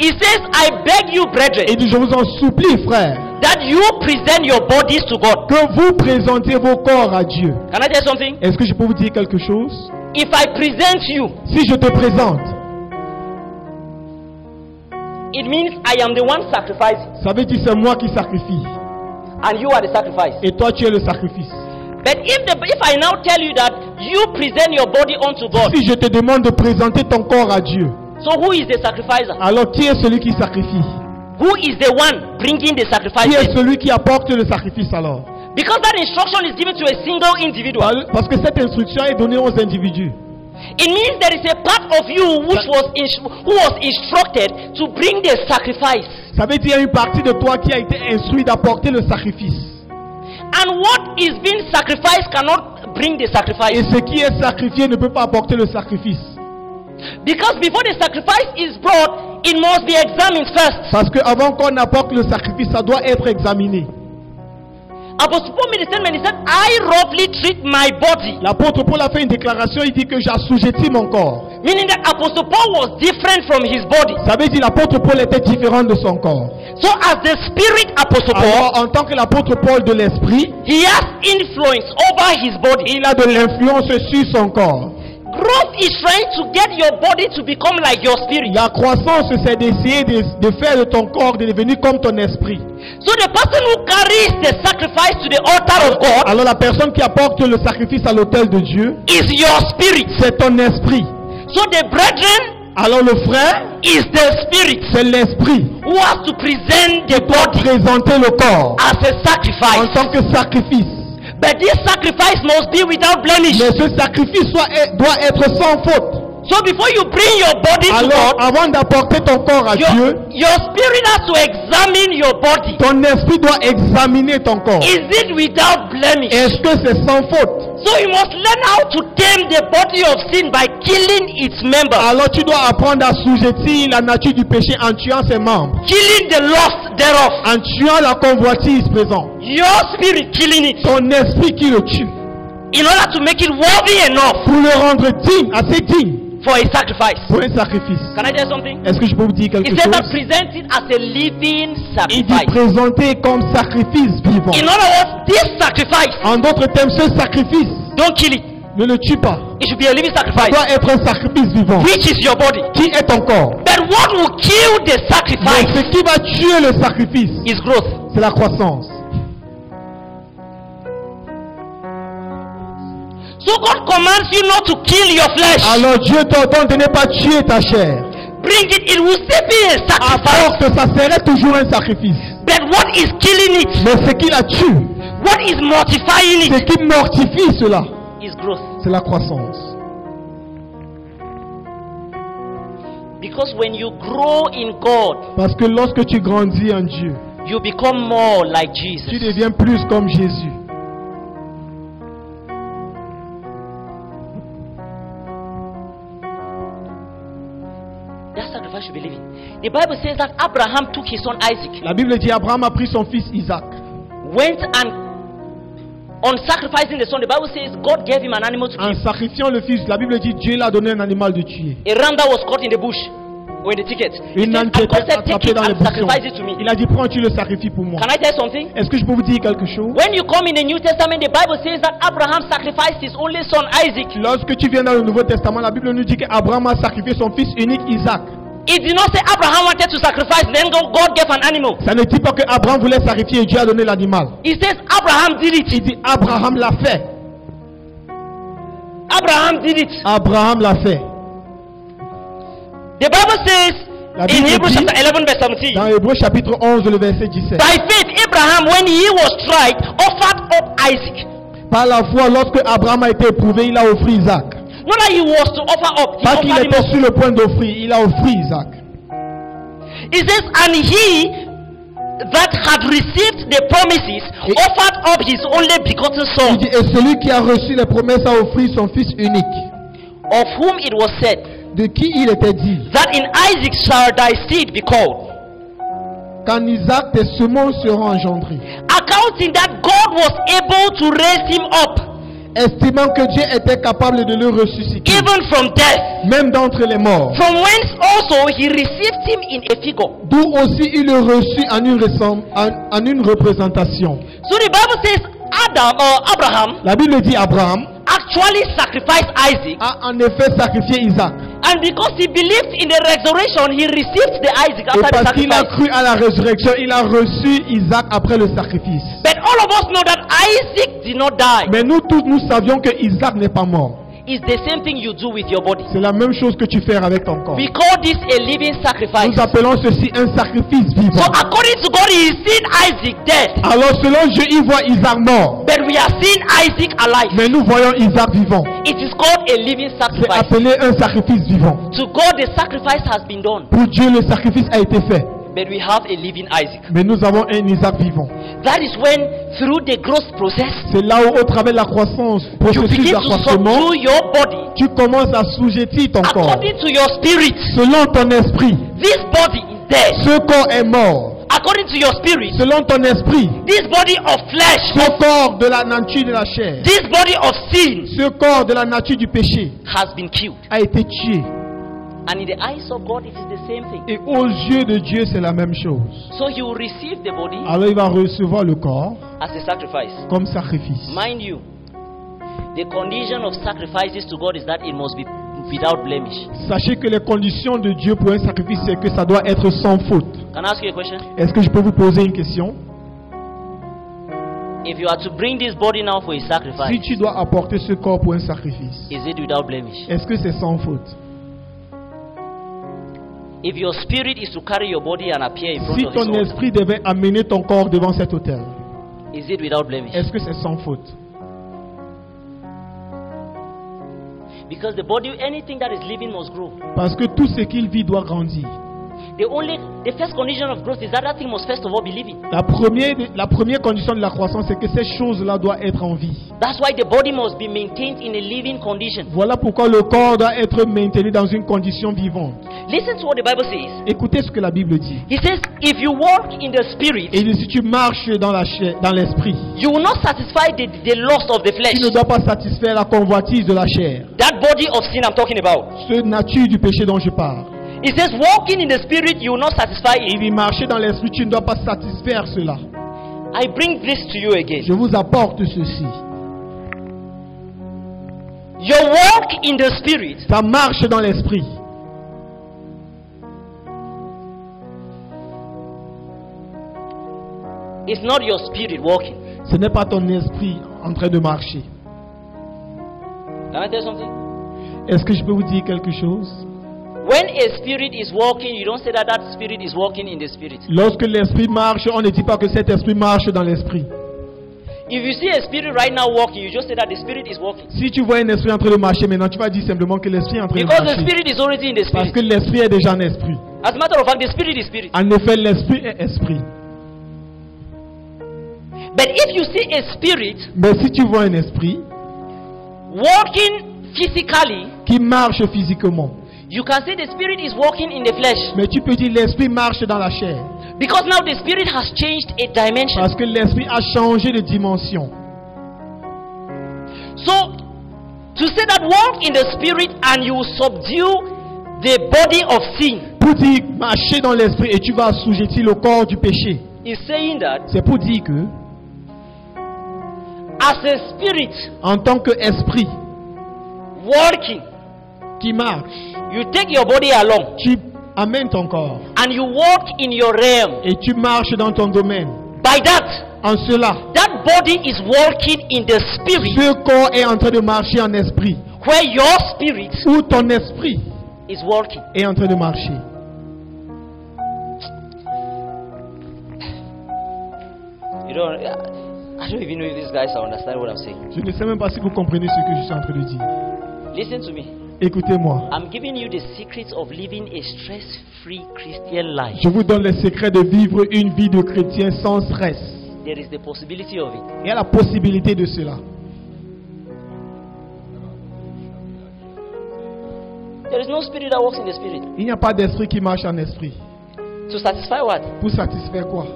It says, I beg you, brethren, Il dit, je vous en supplie, frères, that you present your bodies to God. que vous présentez vos corps à Dieu. Can I tell you something? Est-ce que je peux vous dire quelque chose? If I present you, Si je te présente, it means I am the one sacrificing, ça veut dire c'est moi qui sacrifie. and you are the sacrifice. Et toi, tu es le sacrifice. But if I now tell you that you present your body unto God, Si je te demande de présenter ton corps à Dieu, so who is the sacrificer? alors qui est celui qui sacrifie? Who is the one bringing the sacrifice? Qui est in? celui qui apporte le sacrifice alors? Because that instruction is given to a single individual. Parce que cette instruction est donnée aux individus. It means there is a part of you who was instructed to bring the sacrifice. Ça veut dire qu'il y a une partie de toi qui a été instruite d'apporter le sacrifice. And what is being sacrificed cannot bring the Et sacrifice. ce qui est sacrifié ne peut pas apporter le sacrifice. Because before the sacrifice is brought, it must be examined first. Parce qu'avant qu'on apporte le sacrifice, ça doit être examiné. Apostle Paul made a statement. He said, I roughly treat my body. L'apôtre Paul a fait une déclaration, il dit que j'assujettis mon corps. Meaning that Apostle Paul was different from his body. Ça veut dire l'apôtre Paul était différent de son corps. So as the spirit Apostle Paul, Alors, en tant que l'apôtre Paul de l'esprit, he has influence over his body. il a de l'influence sur son corps. Growth is trying to get your body to become like your spirit. La croissance, c'est d'essayer de faire de ton corps de devenir comme ton esprit. So the person who carries the sacrifice to the altar of God Alors la personne qui apporte le sacrifice à l'autel de Dieu, is your spirit. c'est ton esprit. So the brethren Alors le frère, is the spirit c'est l'esprit who has to present the pour body présenter le corps as a en sacrifice. tant que sacrifice. But this sacrifice must be without blemish. Mais ce sacrifice doit être sans faute. So before you bring your body to Alors God, avant d'apporter ton corps à Dieu, your spirit has to examine your body. ton esprit doit examiner ton corps. Is it without blemish? Est-ce que c'est sans faute? So you must learn how to tame the body of sin by killing its members, Alors tu dois apprendre à assujettir la nature du péché en tuant ses membres, killing the lust thereof. en tuant la convoitise présente. Your spirit killing it Ton esprit qui le tue, in order to make it worthy enough pour le rendre digne, assez digne for a sacrifice. pour un sacrifice. Can I tell you something? Est-ce que je peux vous dire quelque It says that chose? present it as a living Il dit sacrifice. présenter comme sacrifice vivant. In other words, this sacrifice, En d'autres termes, ce sacrifice, don't kill it. ne le tue pas. It should be a living Ça sacrifice, doit être un sacrifice vivant. which is your body. Qui est ton corps? But what will kill the Mais sacrifice ce qui va tuer le sacrifice, is growth. c'est la croissance. So God commands you not to kill your flesh. Alors Dieu t'ordonne de ne pas tuer ta chair. Bring it, it will still be a sacrifice. Apporte, ça serait toujours un sacrifice. But what is killing it, Mais ce qui la tue, what is mortifying ce it, qui mortifie cela, is growth. c'est la croissance. Because when you grow in God, Parce que lorsque tu grandis en Dieu, you become more like tu Jesus. deviens plus comme Jésus. That sacrifice should be living. The Bible says that Abraham took his son Isaac, La Bible dit Abraham a pris son fils Isaac. went and on sacrificing the son, the Bible says God gave him an animal to En kill. sacrifiant le fils, la Bible dit Dieu l'a donné un animal de tuer. A ram that was caught in the bush or in the thicket. He Une said, âne and qui God était said, take attrapée it dans les and buissons. sacrifice it to me. Il a dit prends, tu le sacrifies pour moi. Can I tell you something? Est-ce que je peux vous dire quelque chose? When you come in the New Testament, the Bible says that Abraham sacrificed his only son Isaac. Lorsque tu viens dans le Nouveau Testament, la Bible nous dit qu'Abraham a sacrifié son fils unique Isaac. It did not say Abraham wanted to sacrifice, then God gave an animal. Ça ne dit pas qu'Abraham voulait sacrifier et Dieu a donné l'animal. It says Abraham did it. Il dit Abraham l'a fait. Abraham did it. Abraham l'a fait. The Bible says La in Bible Hebrews dit chapter 11 verse 17. dans Hébreux chapitre 11, le verset 17. By faith, Abraham, when he was tried, offered up Isaac. Par la foi, lorsque Abraham a été éprouvé, il a offert Isaac. Not that he was to offer up, he Pas qu'il offered him était up. sur le point d'offrir, il a offert Isaac. It says, and he that had received the promises Et- offered up his only begotten Il son, dit, et celui qui a reçu les promesses a offert son fils unique, of whom it was said, de qui il était dit, that in Isaac shall thy seed be called. qu'en Isaac tes semences seront engendrées. Accounting that God was able to raise him up, Estimant que Dieu était capable de le ressusciter, even from death, même d'entre les morts, from whence also he received him in a figure. d'où aussi il le reçut en une représentation. So the Bible says Abraham La Bible dit Abraham actually sacrificed Isaac, a en effet sacrifié Isaac. and because he believed in the resurrection, he received the Isaac Et after the parce qu'il a sacrifice. cru à la résurrection, il a reçu Isaac après le sacrifice. But all of us know that Isaac did not die. Mais nous tous, nous savions que Isaac n'est pas mort. It's the same thing you do with your body. C'est la même chose que tu fais avec ton corps. We call this a living sacrifice. Nous appelons ceci un sacrifice So vivant. according to God, he is seeing Isaac dead, Alors selon Dieu, il voit Isaac mort. but we are seeing Isaac alive. Mais nous voyons Isaac vivant. It is called a living C'est sacrifice. appelé un sacrifice vivant. To God, the sacrifice has been done, Pour Dieu, le sacrifice a été fait. but we have a living Isaac. Mais nous avons un Isaac vivant. That is when, through the growth process, C'est là où, au travers de la croissance, you processus begin to d'accroissement, subdue your body tu commences à assujettir ton corps. according to your spirit. Selon ton esprit, This body is dead. ce corps est mort. according to your spirit, selon ton esprit, this body of flesh, ce corps de la nature de la chair, this body of sin ce corps de la nature du péché has been killed. a été tué. And in the eyes of God, it is the same thing. Et aux yeux de Dieu, c'est la même chose. So he will receive the body Alors il va recevoir le corps as a sacrifice. comme sacrifice. Mind you, the condition of sacrifices to God is that it must be without blemish. Sachez que les conditions de Dieu pour un sacrifice, c'est que ça doit être sans faute. Can I ask you a question? Est-ce que je peux vous poser une question? If you are to bring this body now for a Si sacrifice, tu dois apporter ce corps pour un sacrifice, is it without blemish? est-ce que c'est sans faute? If your spirit is to carry your body and appear in front Si of this ton altar, esprit devait amener ton corps devant cet autel, is it without blemish? est-ce que c'est sans faute? Because the body, anything that is living must grow. Parce que tout ce qu'il vit doit grandir. The first condition of growth is that thing must first of all be living. La première condition de la croissance, c'est que ces choses-là doivent être en vie. That's why the body must be maintained in a living condition. Voilà pourquoi le corps doit être maintenu dans une condition vivante. Listen to what the Bible says. Écoutez ce que la Bible dit. He says, if you walk in the spirit, Et si tu marches dans la chair, dans l'esprit, you will not satisfy the lust of the flesh. tu ne dois pas satisfaire la convoitise de la chair. That body of sin I'm talking about. Ce nature du péché dont je parle. It says, walking in the spirit, you will not satisfy Et it. il marcher dans l'esprit, tu ne dois pas satisfaire cela. I bring this to you again. Je vous apporte ceci. Your walk in the spirit Ta marche dans l'esprit. is not your spirit walking. Ce n'est pas ton esprit en train de marcher. Can I tell you something? Est-ce que je peux vous dire quelque chose? When a spirit is walking, you don't say that spirit is walking in the spirit. Lorsque l'esprit marche, on ne dit pas que cet esprit marche dans l'esprit. If you see a spirit right now walking, you just say that the spirit is walking. Si tu vois un esprit en train de marcher maintenant, tu vas dire simplement que l'esprit est en train de Because the marcher. spirit is already in the Parce spirit. que l'esprit est déjà un esprit. As a matter of fact, the spirit is spirit. En effet, l'esprit est esprit. But if you see a spirit Mais si tu vois un esprit walking physically, qui marche physiquement, you can say the spirit is walking in the flesh. mais tu peux dire l'esprit marche dans la chair. Because now the spirit has changed a dimension. Parce que l'esprit a changé de dimension. So, to say that walk in the spirit and you subdue the body of sin Pour dire marcher dans l'esprit et tu vas assujettir le corps du péché, is saying that c'est pour dire que as a spirit en tant qu'esprit walking, qui marche, you take your body along tu amènes ton corps and you walk in your realm. et tu marches dans ton domaine. By that, En cela, that body is walking in the spirit, ce corps est en train de marcher en esprit, where your spirit ou ton esprit is walking. est en train de marcher. You don't. I don't even know if these guys understand what I'm saying. Je ne sais même pas si vous comprenez ce que je suis en train de dire. Listen to me. Écoutez-moi. I'm giving you the secrets of living a stress-free Christian life. Je vous donne les secrets de vivre une vie de chrétien sans stress. There is the possibility of it. Il y a la possibilité de cela. There is no spirit that walks in the spirit. Il n'y a pas d'esprit qui marche en esprit. To satisfy what? Pour satisfaire quoi?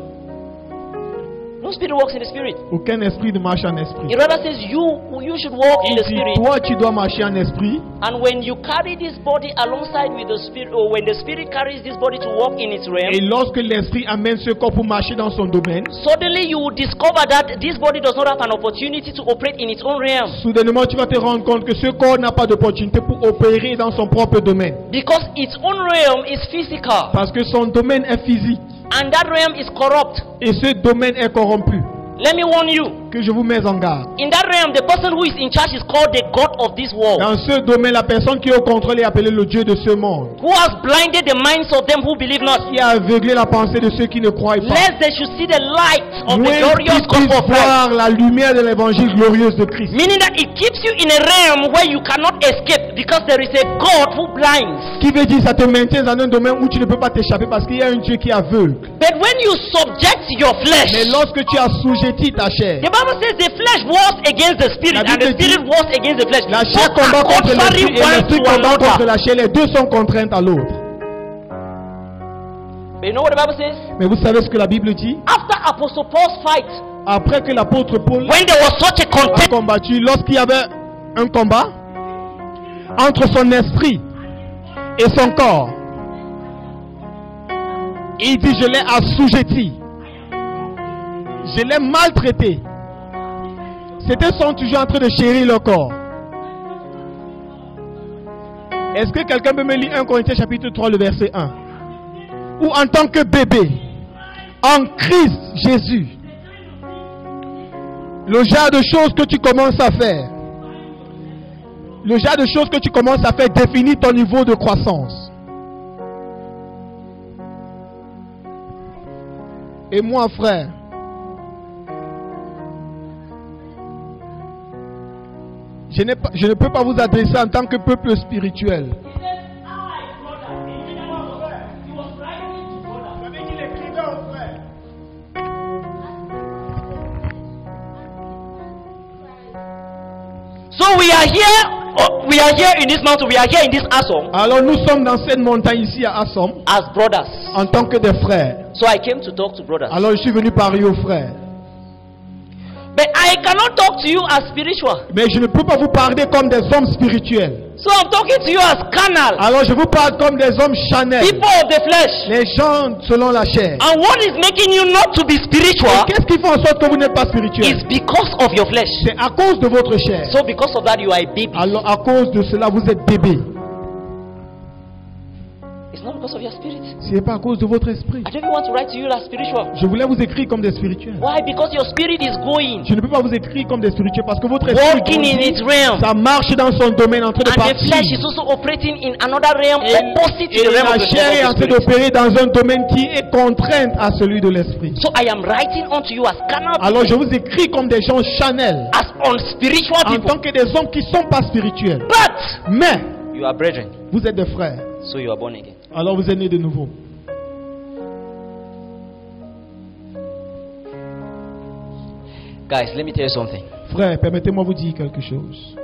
No spirit walks in the spirit. Aucun esprit ne marche en esprit. It rather says you should walk in Il the dit, spirit. toi tu dois marcher en esprit. And when you carry this body alongside with the spirit, or when the spirit carries this body to walk in its Et realm, lorsque l'esprit amène ce corps pour marcher dans son domaine, suddenly you will discover that this body does not have an opportunity to operate in its own realm. soudainement tu vas te rendre compte que ce corps n'a pas d'opportunité pour opérer dans son propre domaine. Because its own realm is physical. Parce que son domaine est physique. And that realm is corrupt. Et ce domaine est corrompu. Let me warn you. Que je vous mets en garde. In that realm, the person who is in charge is called the God of this world, Dans ce domaine, la personne qui est au contrôle est appelée le Dieu de ce monde. who has blinded the minds of them who believe not, Qui a aveuglé la pensée de ceux qui ne croient pas. lest they should see the light of the Loin glorious qu'ils gospel puissent of Christ. voir la lumière de l'évangile glorieuse de Christ. Meaning that it keeps you in a realm where you cannot escape because there is a God who blinds. Ce qui veut dire ça te maintient dans un domaine où tu ne peux pas t'échapper parce qu'il y a un Dieu qui aveugle. But when you subject your flesh, Mais lorsque tu assujettis ta chair, the Bible says the flesh wars against the spirit La and the Bible dit, spirit wars against the flesh. la chair Both combat are contre contrary l'esprit et one l'esprit to combat contre another. la chair. Les deux sont contraintes à l'autre. But you know what the Bible says? Mais vous savez ce que la Bible dit? After Apostle Paul's fight, Après que l'apôtre Paul when there was such a a contest, combattu, lorsqu'il y avait un combat entre son esprit et son corps, il dit: je l'ai assujetti, je l'ai maltraité. C'était sont toujours en train de chérir le corps. Est-ce que quelqu'un peut me lire 1 Corinthiens chapitre 3 le verset 1? Ou en tant que bébé en Christ Jésus, le genre de choses que tu commences à faire, le genre de choses que tu commences à faire définit ton niveau de croissance. Et moi, frère, je ne peux pas vous adresser en tant que peuple spirituel. so we are here in this mountain, we are here in this Asom Alors nous sommes dans cette montagne ici à Assom as brothers. en tant que des frères. So I came to talk to brothers. Alors je suis venu parler aux frères. But I cannot talk to you as spiritual. Mais je ne peux pas vous parler comme des hommes spirituels. So I'm talking to you as carnal. Alors je vous parle comme des hommes charnels. People of the flesh. Les gens selon la chair. And what is making you not to be spiritual Qu'est-ce qui fait en sorte que vous n'êtes pas spirituel? is because of your flesh. C'est à cause de votre chair. So because of that you are a baby. Alors à cause de cela vous êtes bébé. It's not because of your spirit. Ce n'est pas à cause de votre esprit. I don't even want to write to you as spiritual. Je voulais vous écrire comme des spirituels. Why? Because your spirit is going, Je ne peux pas vous écrire comme des spirituels parce que votre esprit walking in its realm. ça marche dans son domaine en train de And the partir. flesh is also operating in another realm opposite to Et the realm la of the chair est en train spirit. d'opérer dans un domaine qui est contrainte à celui de l'esprit. So I am writing unto you as carnal Alors je people, vous écris comme des gens charnels, as unspiritual en people. tant que des hommes qui ne sont pas spirituels. But Mais you are brethren, vous êtes des frères. so you are born again. Alors vous êtes nés de nouveau. Guys, let me tell you something. Frères, permettez-moi vous dire quelque chose.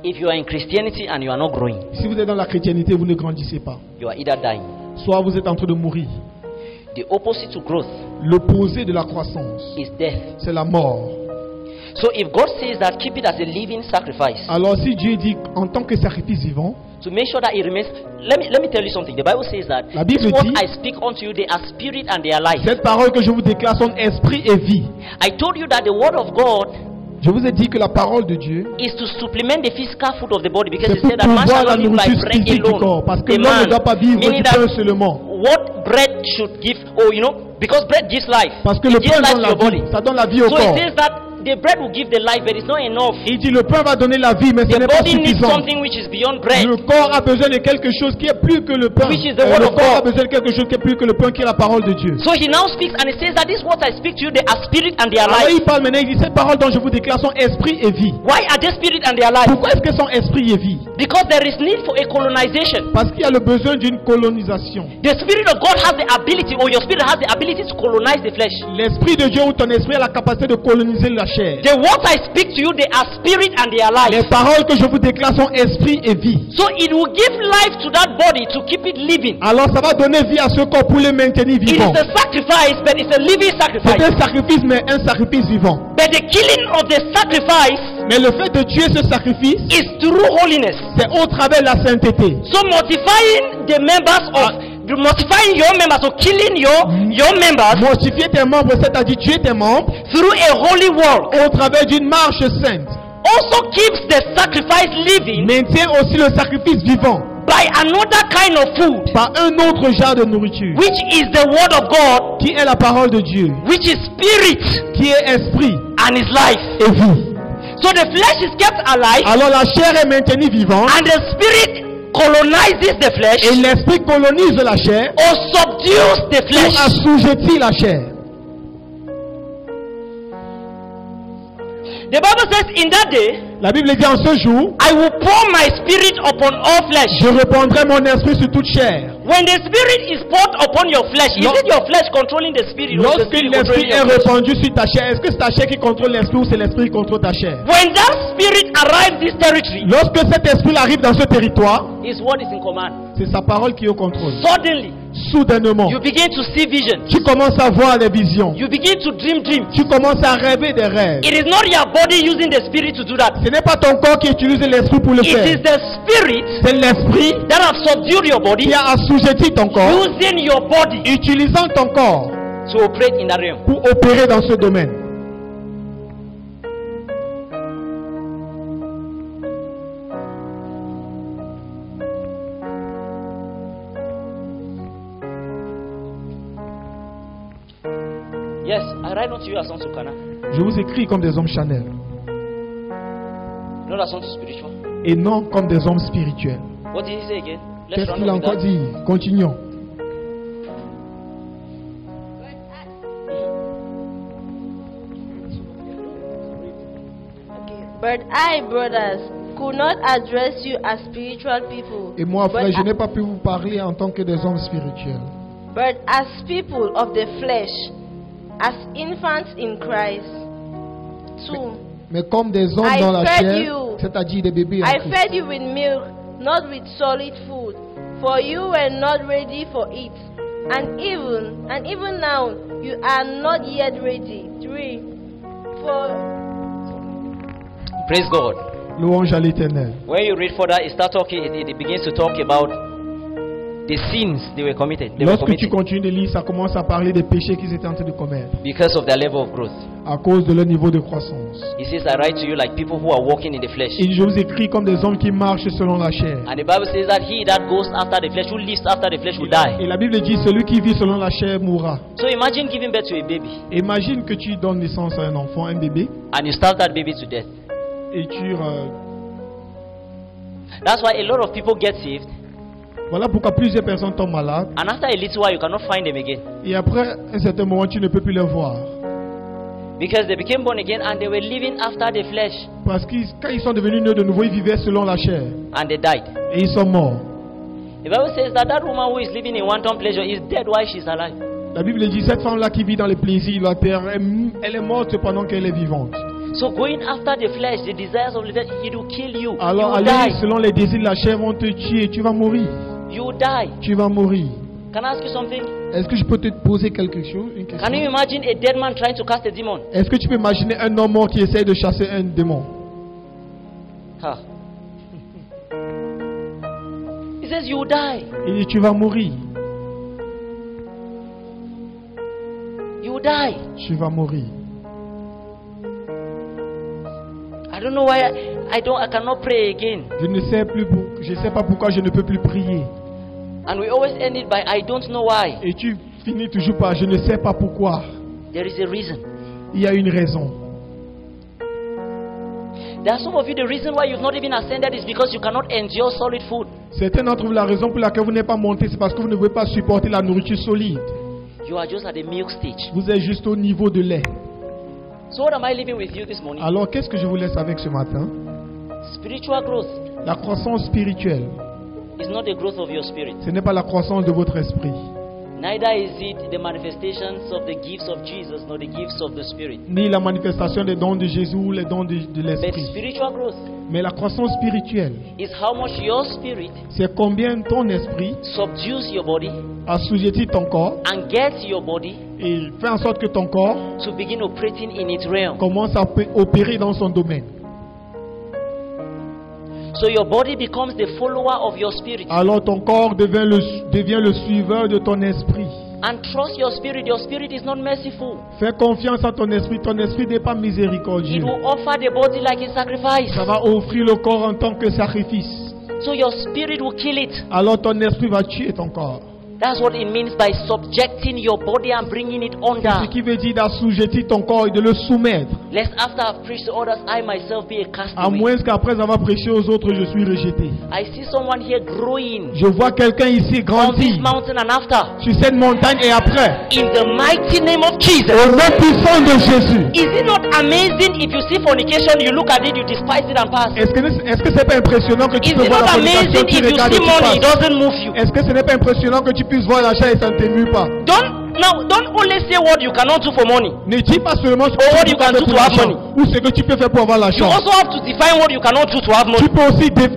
If you are in Christianity and you are not growing, Si vous êtes dans la chrétienté, vous ne grandissez pas. you are either dying. Soit vous êtes en train de mourir. The opposite to growth L'opposé de la croissance, is death. c'est la mort. So if God says that, keep it as a living sacrifice Alors si Dieu dit en tant que sacrifice vivant, to make sure that it remains. Let me tell you something. The Bible says that La Bible this word dit- I speak unto you, they are spirit and they are life. cette parole que je vous déclare sont esprit et vie. I told you that the word of God Je vous ai dit que la parole de Dieu, is to supplement the physical food of the body, because c'est it pour said that man pouvoir shall la not live by nourriture bread physique du alone. corps. Parce que A l'homme ne man, doit pas vivre meaning du that pain seulement. what bread should give, because bread gives life. Parce que It le gives pain life donne to la your body. vie, ça donne la vie au So corps. it says that the bread will give the life, but it's not enough. Il dit le pain va donner la vie, mais ce The n'est pas body needs suffisant. something which is beyond bread. Le corps a besoin de quelque chose qui est plus que le pain. Which is the word Le of corps a God. besoin de quelque chose qui est plus que le pain, qui est la parole de Dieu. So he now speaks and he says that these words I speak to you, they are spirit and they are Alors life. il parle maintenant, il dit cette parole dont je vous déclare sont esprit et vie. Why are they spirit and they are life? Pourquoi est-ce qu'elles sont esprit et vie? Because there is need for a colonization. Parce qu'il y a le besoin d'une colonisation. The Spirit of God has the ability, or your spirit has the ability to colonize the flesh. L'esprit de Dieu ou ton esprit a la capacité de coloniser la chair. The words I speak to you, they are spirit and they are Les life. paroles que je vous déclare sont esprit et vie. So it will give life to that body to keep it living. Alors ça va donner vie à ce corps pour le maintenir It is vivant. a sacrifice, but it's a living C'est sacrifice. un sacrifice, mais un sacrifice vivant. But the killing of the sacrifice Mais le fait de tuer ce sacrifice, is through holiness. c'est au travers de la sainteté. So mortifying the members of mortifying your members, or killing your members Mortifier tes membres, c'est-à-dire tuer tes membres, through a holy work au travers d'une marche sainte, also keeps the sacrifice living maintient aussi le sacrifice vivant by another kind of food, par un autre genre de nourriture, which is the word of God, qui est la parole de Dieu, which is spirit qui est esprit and is life. et vie. So the flesh is kept alive, Alors la chair est maintenue vivante and the spirit colonizes the flesh, et l'esprit colonise la chair or subdues the pour flesh. assujettir la chair. The Bible says, in that day, La Bible dit en ce jour, I will pour my spirit upon all flesh. je répandrai mon esprit sur toute chair. When the spirit is poured upon your flesh, is it your flesh controlling the spirit, or the Lorsque spirit l'esprit controlling est your flesh? répandu sur ta chair, est-ce que c'est ta chair qui contrôle l'esprit ou c'est l'esprit qui contrôle ta chair? When that spirit arrives this territory, Lorsque cet esprit arrive dans ce territoire, his word is in command. c'est sa parole qui est au contrôle. Suddenly, soudainement, You begin to see visions. tu commences à voir les visions. You begin to dream dreams. Tu commences à rêver des rêves. It is not your body using the spirit to do that. Ce n'est pas ton corps qui utilise l'esprit pour le It is faire. the spirit C'est l'esprit that have subdued your body, qui a assujetti ton corps, using your body utilisant ton corps to operate in that realm. pour opérer dans ce domaine. Yes, I write unto you as unto Cana, Je vous écris comme des hommes charnels not as unto spiritual. et non comme des hommes spirituels. What did he say again? Let's Qu'est-ce run qu'il a on with encore that. dit? Continuons. But I, brothers, could not address you as spiritual people, Et moi, frère, but, je n'ai pas pu vous parler en tant que des hommes spirituels, but as people of the flesh, as infants in Christ. 2. mais comme des hommes I dans la fed chair, you. c'est-à-dire des bébés en I Christ. fed you with milk, not with solid food, for you were not ready for it. And even now, you are not yet ready. 3. For Praise God. Louange à l'Éternel. When you read further, it begins to talk about the sins they were committed. They were Lorsque tu committing continues de lire, ça commence à parler des péchés qu'ils étaient en train de commettre because of their level of growth. à cause de leur niveau de croissance. He says, I write to you like people who are walking in the flesh. Et je vous écris comme des hommes qui marchent selon la chair. And the Bible says that he that goes after the flesh, who lives after the flesh, will die. Et la Bible dit, celui qui vit selon la chair mourra. So imagine giving birth to a baby Imagine que tu donnes naissance à un enfant, un bébé, and you starve that baby to death. et tu... That's why a lot of people get saved, voilà pourquoi plusieurs personnes tombent malades. and after a little while, you cannot find them again Et après un certain moment, tu ne peux plus les voir. because they became born again and they were living after the flesh Parce que quand ils sont devenus nés de nouveau, ils vivaient selon la chair. and they died. Et ils sont morts. The Bible says that that woman who is living in wanton pleasure is dead while she's alive. La Bible dit, cette femme-là qui vit dans les plaisirs de la terre, elle est morte pendant qu'elle est vivante. So going after the flesh, the desires of the flesh, it will kill you. Alors You will aller die. selon les désirs de la chair vont te tuer, tu vas mourir. You will die. Tu vas mourir. Can I ask you something? Est-ce que je peux te poser quelque chose, une question? Can you imagine a dead man trying to cast a demon? Est-ce que tu peux imaginer un homme mort qui essaye de chasser un démon? Huh. He says you will die. Il dit, tu vas mourir. You will die. Tu vas mourir. I don't know why I cannot pray again. Je ne sais pas pourquoi je ne peux plus prier. And we always end it by I don't know why. Et tu finis toujours par je ne sais pas pourquoi. There is a reason. Il y a une raison. There are some of you, the reason why you've not even ascended is because you cannot endure solid food. Certains d'entre vous, la raison pour laquelle vous n'êtes pas monté, c'est parce que vous ne pouvez pas supporter la nourriture solide. You are just at the milk stage. Vous êtes juste au niveau de lait. So what am I leaving with you this morning? Alors, qu'est-ce que je vous laisse avec ce matin? Spiritual growth La croissance spirituelle. is not the growth of your spirit. Ce n'est pas la croissance de votre esprit. Neither is it the manifestations of the gifts of Jesus, nor the gifts of the Spirit. Ni la manifestation des dons de Jésus ou les dons de But l'esprit. spiritual growth Mais la croissance spirituelle, is how much your spirit c'est combien ton esprit subdues your body assujettit ton corps and gets your body et fait en sorte que ton corps to begin operating in its realm. commence à opérer dans son domaine. So your body becomes the follower of your spirit. Alors ton corps devient le suiveur de ton esprit. And trust your spirit. Your spirit is not merciful. Fais confiance à ton esprit n'est pas It miséricordieux. will offer the body like a sacrifice. Ça va offrir le corps en tant que sacrifice. So your spirit will kill it. Alors ton esprit va tuer ton corps. That's what it means by subjecting your body and bringing it C'est ce under. qui veut dire d'assujettir ton corps et de le soumettre. Lest after I've preached to others, I myself be a À castaway. moins qu'après avoir prêché aux autres, je suis rejeté. I see someone here growing Je vois quelqu'un ici on this grandir mountain and after. sur cette montagne et après. In the mighty name of Jesus. Au nom puissant de Jésus. Is it not amazing if you see fornication, you look at it, you despise it and pass? Est-ce que c'est pas impressionnant que tu Is peux it voir la not fornication, amazing tu if you regardes et see tu money, it passes? doesn't move you? Est-ce que ce n'est pas impressionnant que tu puisses voir l'argent et ça ne t'émue pas? Don't Now, don't only say what you cannot do for money. Ne dis pas seulement ce Or what que you tu peux can faire do pour to have l'argent money. ou ce que tu peux faire pour avoir You l'argent. also have to define what you cannot do to have money.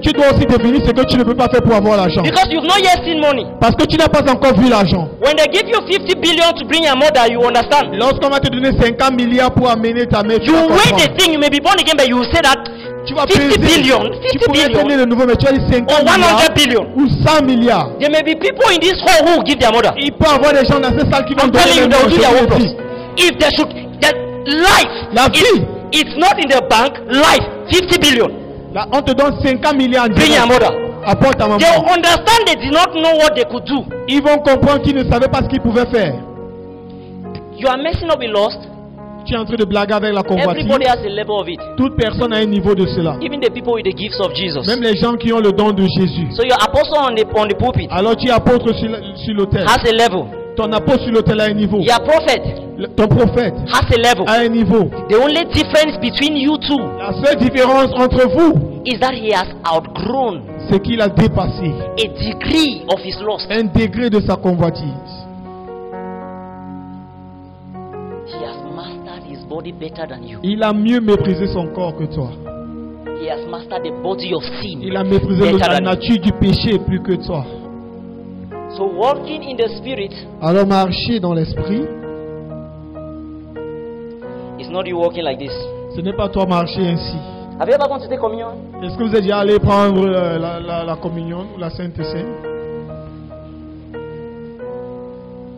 Tu dois aussi définir ce que tu ne peux pas faire pour avoir l'argent. Because you've not yet seen money. Parce que tu n'as pas encore vu l'argent. When they give you 50 billion to bring your mother, you understand. Lorsqu'on va te donner 50 milliards pour amener ta mère, tu You vas weigh comprendre. the thing, you may be born again, but you will say that Tu vas 50 peser. billion, Tu 50 pourrais être né billion, de nouveau, mais tu as dit 50 or 100 milliards billion. ou 100 milliards. There may be people in this hall who will give their mother. Il peut y avoir des gens dans cette salle qui vont I'm donner telling you, les they will do their noms, own je vous le plus. dis. If they should, that life, La vie. it's not in the bank, life, 50 billion. Là, on te donne 50 milliards en Bring your direct. mother. Apporte ta maman. They will understand they did not know what they could do. Ils vont comprendre qu'ils ne savaient pas ce qu'ils pouvaient faire. You are messing up with lust. Tu es en train de blaguer avec la convoitise. Everybody has a level of it. Toute personne a un niveau de cela. Even the people with the gifts of Jesus. Même les gens qui ont le don de Jésus. So your apostle on the pulpit Alors tu es apôtre sur l'autel. has a level. Ton apôtre sur l'autel a un niveau. Your prophet Ton prophète has a level. a un niveau. The only difference between you two La seule différence entre vous, is that he has outgrown c'est qu'il a dépassé a degree of his lust. un degré de sa convoitise. He has mastered his body better than you. Il a mieux méprisé son corps que toi. He has mastered the body of sin Il a méprisé better la than you. nature du péché plus que toi. So walking in the spirit Alors marcher dans l'esprit, is not you walking like this. ce n'est pas toi marcher ainsi. Have you ever gone to take communion? Est-ce que vous êtes déjà allé prendre la communion ou la Sainte Seine?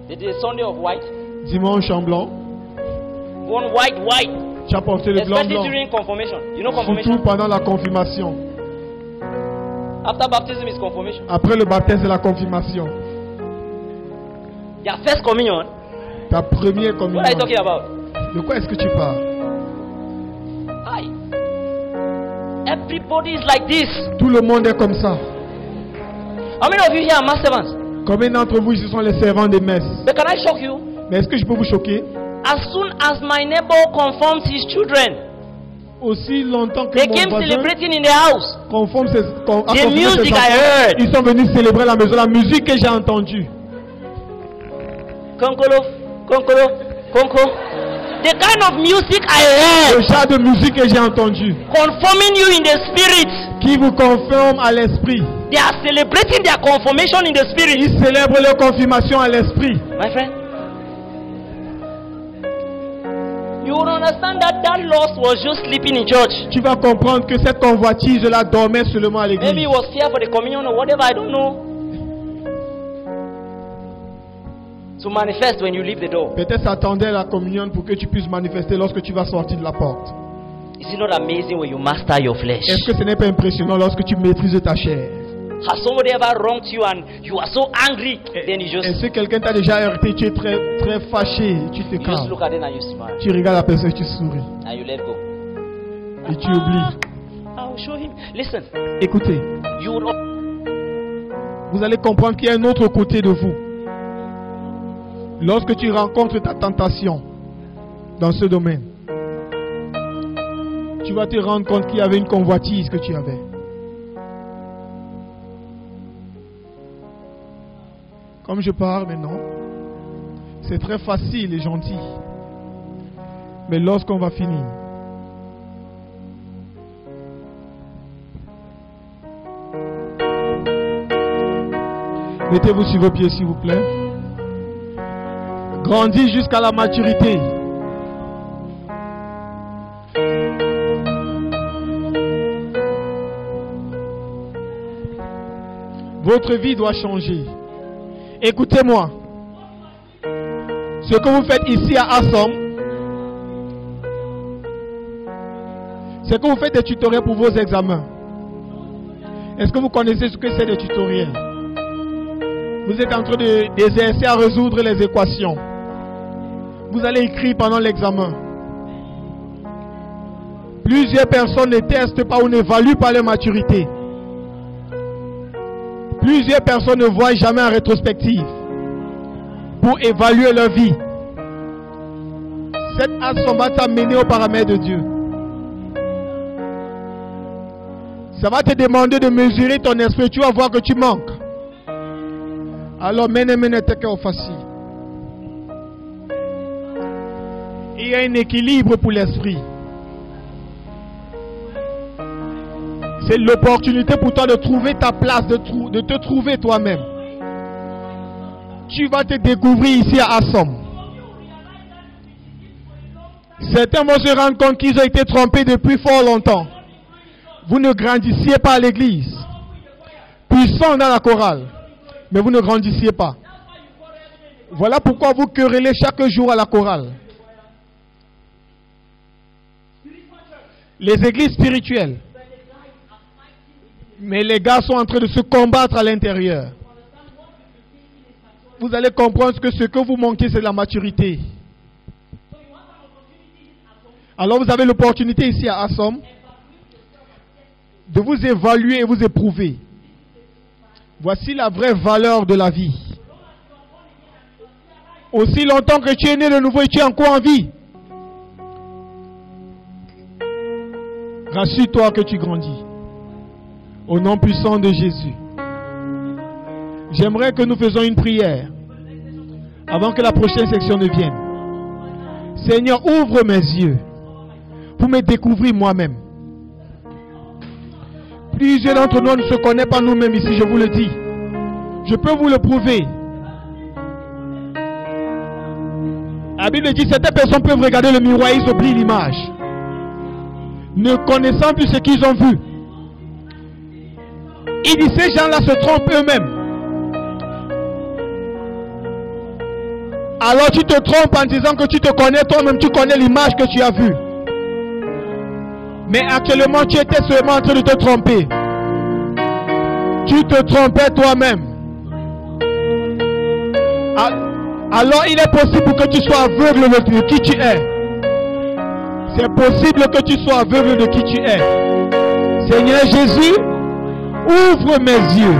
It is Sunday of white. Dimanche en blanc, One white. tu as porté le blanc Especially blanc. during confirmation. You know Surtout confirmation? pendant la confirmation. After baptism is confirmation. Après le baptême, c'est la confirmation. Your first communion. Ta première What communion. are you talking about? De quoi est-ce que tu parles? Hi. Everybody is like this. Tout le monde est comme ça. How many of you here are mass servants? Combien d'entre vous, ce sont les servants des messes? But can I shock you? Mais est-ce que je peux vous choquer? As soon as my neighbor confirms his children, Aussi longtemps que they mon came voisin celebrating in the house. conforme ses, con, a The confirmé ses music I enfants, heard. ils sont venus célébrer la maison, la musique que j'ai entendue. Konkolo, konko. The kind of music I Le heard, genre de musique que j'ai entendu, confirming you in the spirit. qui vous confirme à l'esprit. They are celebrating their confirmation in the spirit. Ils célèbrent leur confirmation à l'esprit. My friend, you will understand that that lost was just sleeping in church. Tu vas comprendre que cette convoitise là dormait seulement à Maybe l'église. he was here for the communion or whatever, I don't know. To manifest when you leave the door. Peut-être s'attendait à la communion pour que tu puisses manifester lorsque tu vas sortir de la porte. Is it not amazing when you master your flesh? Est-ce que ce n'est pas impressionnant lorsque tu maîtrises ta chair? Has somebody ever wronged you and you are so angry? Then you Est-ce just, que quelqu'un t'a déjà heurté, tu es très, très fâché, tu te you just calmes, look at them and you smile. tu regardes la personne, tu souris And you let go. et tu oublies. I'll show him. Listen, Écoutez, you will vous allez comprendre qu'il y a un autre côté de vous. Lorsque tu rencontres ta tentation dans ce domaine, tu vas te rendre compte qu'il y avait une convoitise que tu avais. Comme je parle maintenant, c'est très facile et gentil. Mais lorsqu'on va finir, mettez-vous sur vos pieds s'il vous plaît. Grandis jusqu'à la maturité. Votre vie doit changer. Écoutez-moi. Ce que vous faites ici à Assom, c'est que vous faites des tutoriels pour vos examens. Est-ce que vous connaissez ce que c'est des tutoriels? Vous êtes en train d'exercer à résoudre les équations. Vous allez écrire pendant l'examen. Plusieurs personnes ne testent pas ou n'évaluent pas leur maturité. Plusieurs personnes ne voient jamais en rétrospective pour évaluer leur vie. Cette action va t'amener au paramètre de Dieu. Ça va te demander de mesurer ton esprit. Tu vas voir que tu manques. Alors, mene teke au facile. Il y a un équilibre pour l'esprit. C'est l'opportunité pour toi de trouver ta place, de te trouver toi-même. Tu vas te découvrir ici à Assom. Certains vont se rendre compte qu'ils ont été trompés depuis fort longtemps. Vous ne grandissiez pas à l'église. Puissant dans la chorale. Mais vous ne grandissiez pas. Voilà pourquoi vous querellez chaque jour à la chorale. Les églises spirituelles. Mais les gars sont en train de se combattre à l'intérieur. Vous allez comprendre que ce que vous manquez, c'est la maturité. Alors vous avez l'opportunité ici à Assom de vous évaluer et vous éprouver. Voici la vraie valeur de la vie. Aussi longtemps que tu es né de nouveau et tu es encore en vie, rassure-toi que tu grandis. Au nom puissant de Jésus. J'aimerais que nous faisions une prière avant que la prochaine section ne vienne. Seigneur, ouvre mes yeux pour me découvrir moi-même. Plusieurs d'entre nous ne se connaissent pas nous-mêmes ici, je vous le dis. Je peux vous le prouver. La Bible dit que certaines personnes peuvent regarder le miroir et ils oublient l'image, ne connaissant plus ce qu'ils ont vu. Il dit ces gens-là se trompent eux-mêmes. Alors tu te trompes en disant que tu te connais toi-même, tu connais l'image que tu as vue. Mais actuellement tu étais seulement en train de te tromper. Tu te trompais toi-même. Alors il est possible que tu sois aveugle de qui tu es. C'est possible que tu sois aveugle de qui tu es. Seigneur Jésus, ouvre mes yeux.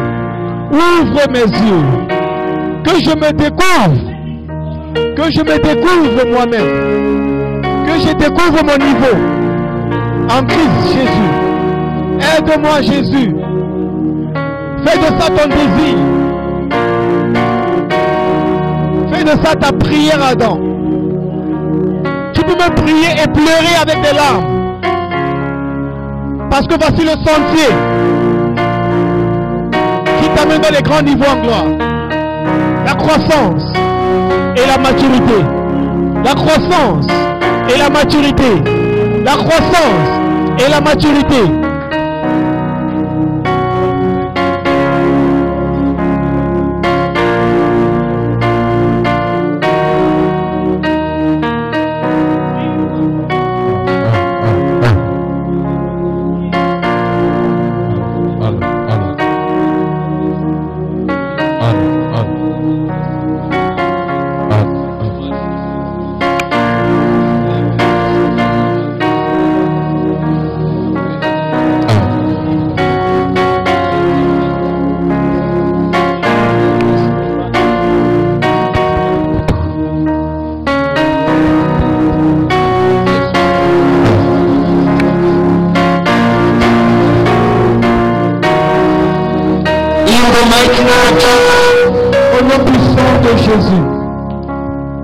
Ouvre mes yeux. Que je me découvre. Que je me découvre moi-même. Que je découvre mon niveau. En Christ Jésus. Aide-moi Jésus. Fais de ça ton désir. Fais de ça ta prière, Adam. Tu peux me prier et pleurer avec des larmes. Parce que voici le sentier qui t'amène dans les grands niveaux en gloire. La croissance et la maturité. La croissance et la maturité. La croissance et la maturité.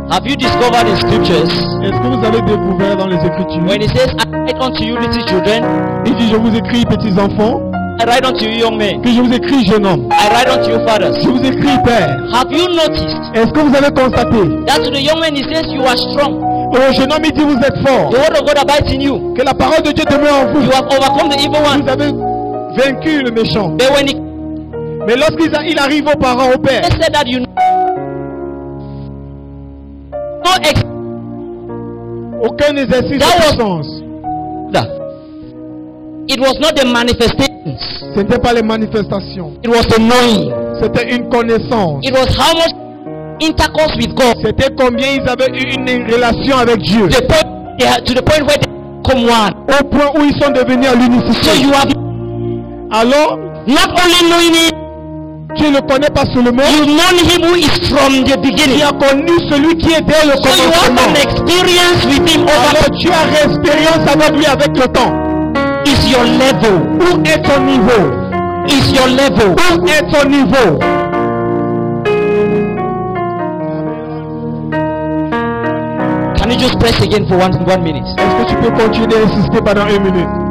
Have you discovered in scriptures? Est-ce que vous avez découvert dans les Écritures? When it says, I write unto you little children, il dit, je vous écris petits enfants. I write unto you young men. Que je vous écris jeune homme. I write unto you fathers. Je vous écris père. Have you noticed? Est-ce que vous avez constaté? That to the young man he says you are strong. Au jeune homme il dit vous êtes fort. The word of God abides in you. Que la parole de Dieu demeure en vous. You have overcome the evil one. Vous avez vaincu le méchant. But when he Mais lorsqu'il arrive aux parents, au père, said that you aucun exercice de puissance. It was not the manifestations. Ce n'était pas les manifestations. It was the knowing. C'était une connaissance. It was how much intercourse with God. C'était combien ils avaient eu une relation avec Dieu. To the point where they become one. Au point où ils sont devenus à l'unicité. So you have alors, not only knowing it, tu ne le connais pas seulement. You know him who is from the beginning. Tu as connu celui qui est dès le commencement. So you have an experience with him over. Alors tu as expérience avec lui avec le temps. Is your level? Où est ton niveau? Is your level? Où est ton niveau? Can you you just press again for one minute? Est-ce que tu peux continuer d'insister pendant 1 minute?